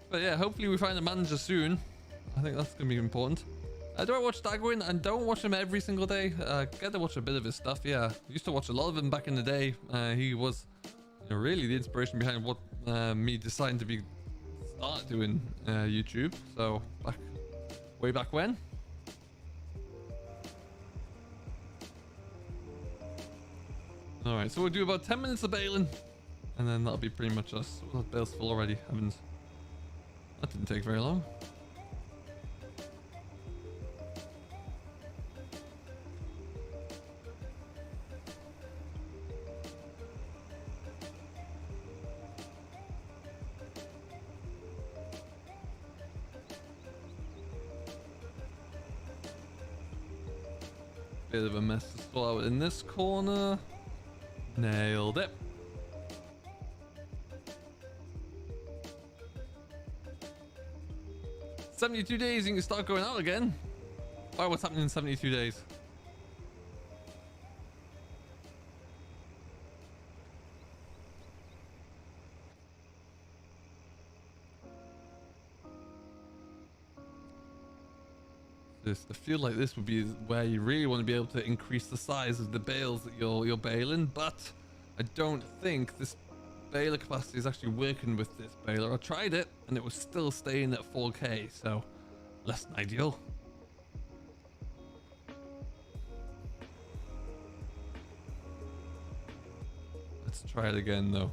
[SPEAKER 2] But yeah, hopefully we find a manager soon. I think that's going to be important. Do I watch Dagwin? And don't watch him every single day. Get to watch a bit of his stuff, yeah. Used to watch a lot of him back in the day. He was, you know, really the inspiration behind what me deciding to start doing YouTube. So way back when. All right, so we'll do about 10 minutes of baling. And then that'll be pretty much us. Well, that bale's full already. Heavens. That didn't take very long. Bit of a mess to sort out in this corner. Nailed it. "72 days, you can start going out again." Wow, what's happening in 72 days? I feel like this would be where you really want to be able to increase the size of the bales that you're baling, but I don't think this baler capacity is actually working with this baler. I tried it and it was still staying at 4k, so less than ideal. Let's try it again though.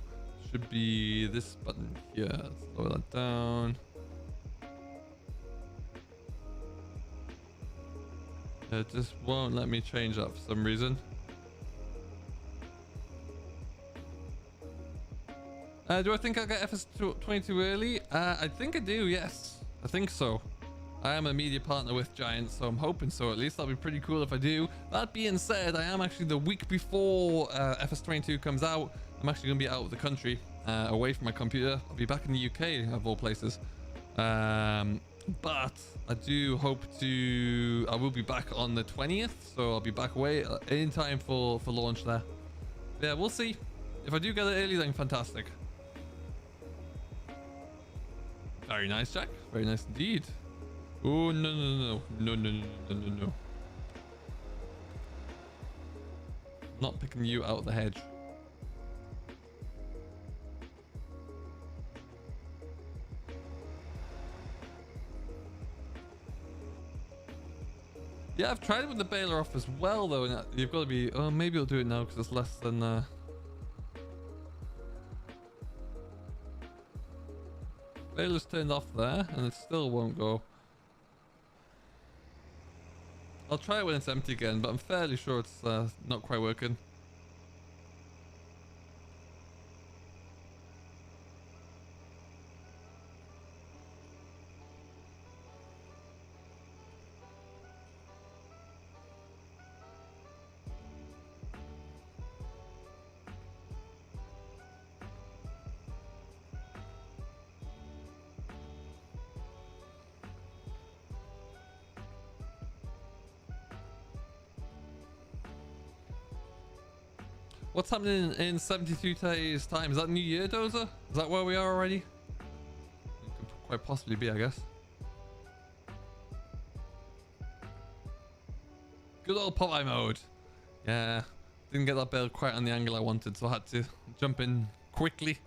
[SPEAKER 2] Should be this button here. Let's lower that down. It just won't let me change that for some reason. Do I think I'll get FS22 early? I think I do, yes. I think so. I am a media partner with Giant, so I'm hoping so at least. That'll be pretty cool if I do. That being said, I am actually the week before FS22 comes out. I'm actually going to be out of the country, away from my computer. I'll be back in the UK, of all places. But I do hope to... I will be back on the 20th, so I'll be back away in time for launch there. Yeah, we'll see. If I do get it early, then fantastic. Very nice, Jack. Very nice indeed. Oh, no, no, no. No, no, no, no, no, no. Not picking you out of the hedge. Yeah, I've tried it with the baler off as well, though. And you've got to be... Oh, maybe I'll do it now because it's less than... Baler's turned off there, and it still won't go. I'll try it when it's empty again, but I'm fairly sure it's not quite working. What's happening in 72 days time? Is that New Year, Dozer? Is that where we are already? It could quite possibly be, I guess. Good old Popeye mode. Yeah, didn't get that bale quite on the angle I wanted, so I had to jump in quickly.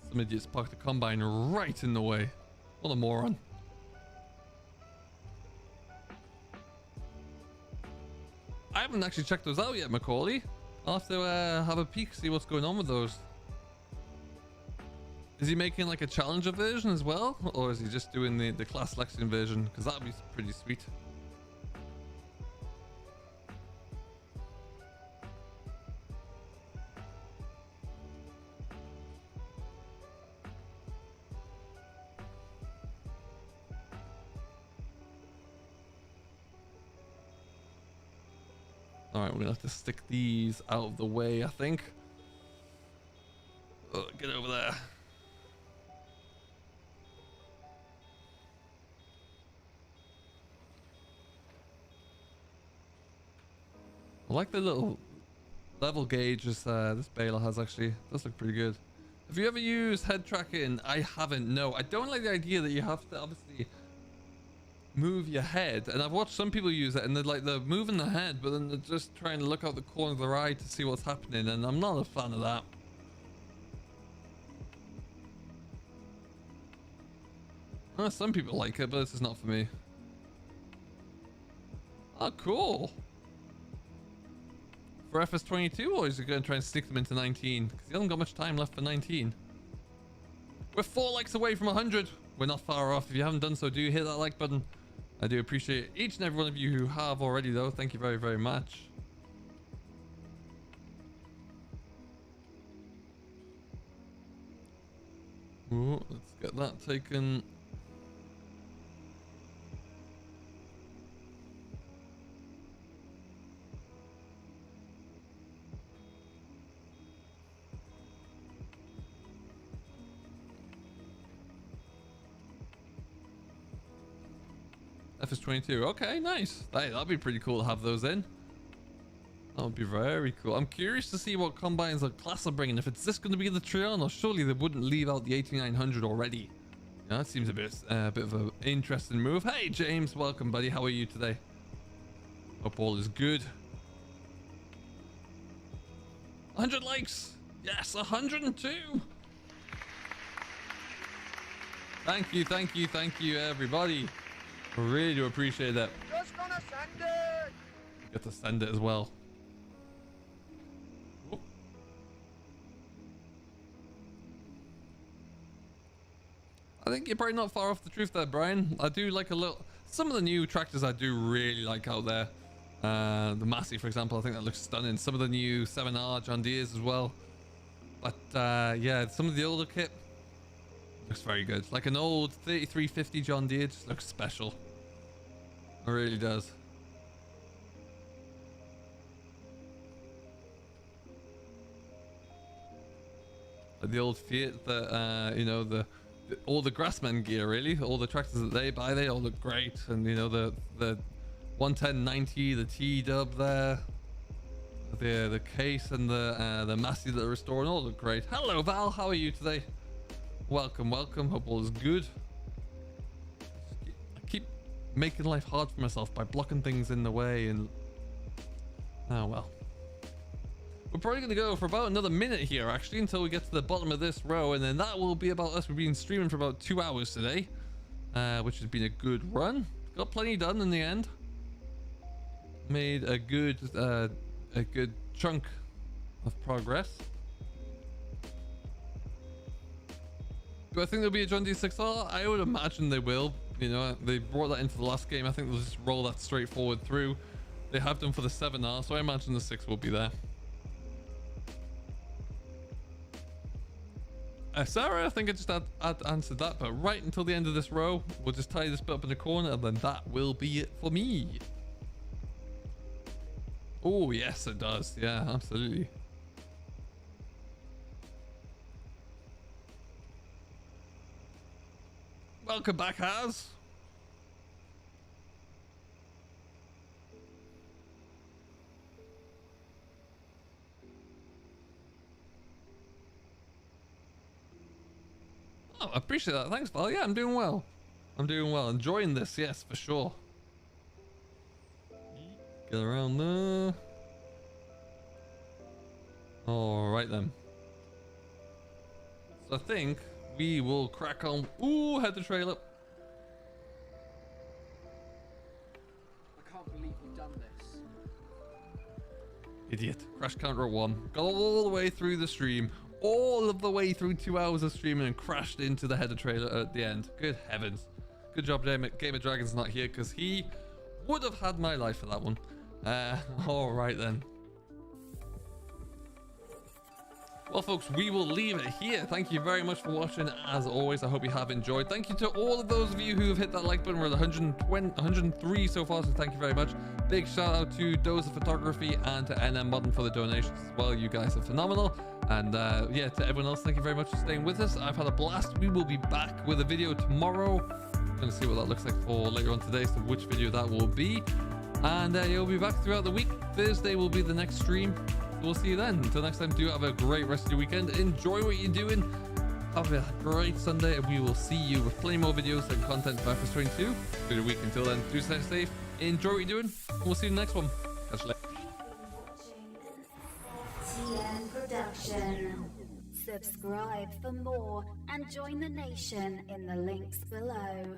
[SPEAKER 2] Some idiots parked the combine right in the way. What a moron. I haven't actually checked those out yet, Macaulay. I'll have to have a peek, see what's going on with those. Is he making like a challenger version as well? Or is he just doing the class selection version? Because that would be pretty sweet. Alright, we're gonna have to stick these out of the way, I think. Oh, get over there. I like the little level gauges this baler has actually. It does look pretty good. Have you ever used head tracking? I haven't, no. I don't like the idea that you have to obviously move your head, and I've watched some people use it and they're moving their head but then they're just trying to look out the corner of their eye to see what's happening, and I'm not a fan of that. Some people like it, but this is not for me. Oh, cool. For FS22, or is he going to try and stick them into 19? Because he hasn't got much time left for 19. We're 4 likes away from 100. We're not far off. If you haven't done so, do hit that like button. I do appreciate each and every one of you who have already, though. Thank you very, very much. Ooh, let's get that taken. FS22. Okay, nice. That'd be pretty cool to have those in. That would be very cool. I'm curious to see what combines or class are bringing. If it's just going to be the Trion, surely they wouldn't leave out the 8900 already. Yeah, that seems a bit of an interesting move. Hey, James, welcome, buddy. How are you today? Hope all is good. 100 likes. Yes, 102. Thank you, everybody. I really do appreciate that.
[SPEAKER 3] Just gonna send it.
[SPEAKER 2] Get to send it as well. Oh. I think you're probably not far off the truth there, Brian. I do like some of the new tractors I do really like out there. The Massey, for example, I think that looks stunning. Some of the new 7R John Deere's as well. But yeah, some of the older kit looks very good. Like an old 3350 John Deere just looks special. It really does. Like the old Fiat that you know, all the Grassman gear, really, all the tractors that they buy, they all look great. And you know, the 11090, the T-dub there, the case and the Massey that are restoring all look great. Hello Val, how are you today? Welcome. Hope all is good. I keep making life hard for myself by blocking things in the way, and oh well. We're probably going to go for about another minute here, actually, until we get to the bottom of this row, and then that will be about us. We've been streaming for about 2 hours today, which has been a good run. Got plenty done in the end. Made a good chunk of progress. Do I think there'll be a John Deere 6R? I would imagine they will. You know, they brought that into the last game. I think they'll just roll that straight forward through. They have done for the 7R, so I imagine the 6 will be there. Sarah, I think I just answered that, but right until the end of this row, we'll just tie this bit up in the corner, and then that will be it for me. Oh, yes, it does. Yeah, absolutely. Welcome back, Haz. Oh, I appreciate that. Thanks, Val. Yeah, I'm doing well. Enjoying this, yes, for sure. Get around there. All right, then. So I think we will crack on. Ooh, head the trailer.
[SPEAKER 4] I can't believe you've done this.
[SPEAKER 2] Idiot. Crash counter at 1. Got all the way through the stream. All of the way through 2 hours of streaming and crashed into the header trailer at the end. Good heavens. Good job, Game of Dragons not here, because he would have had my life for that one. All right, then. Well, folks, we will leave it here. Thank you very much for watching. As always, I hope you have enjoyed. Thank you to all of those of you who have hit that like button. We're at 103 so far, so thank you very much. Big shout out to Doza Photography and to NM Modern for the donations as well. You guys are phenomenal. And yeah, to everyone else, thank you very much for staying with us. I've had a blast. We will be back with a video tomorrow. I'm going to see what that looks like for later on today, so which video that will be. And you'll be back throughout the week. Thursday will be the next stream. We'll see you then. Until next time, do have a great rest of your weekend. Enjoy what you're doing. Have a great Sunday, and we will see you with plenty more videos and content for FS22. Good week. Until then, do stay safe. Enjoy what you're doing. And we'll see you in the next one. Catch you later.
[SPEAKER 1] SFTN production. Subscribe for more and join the nation in the links below.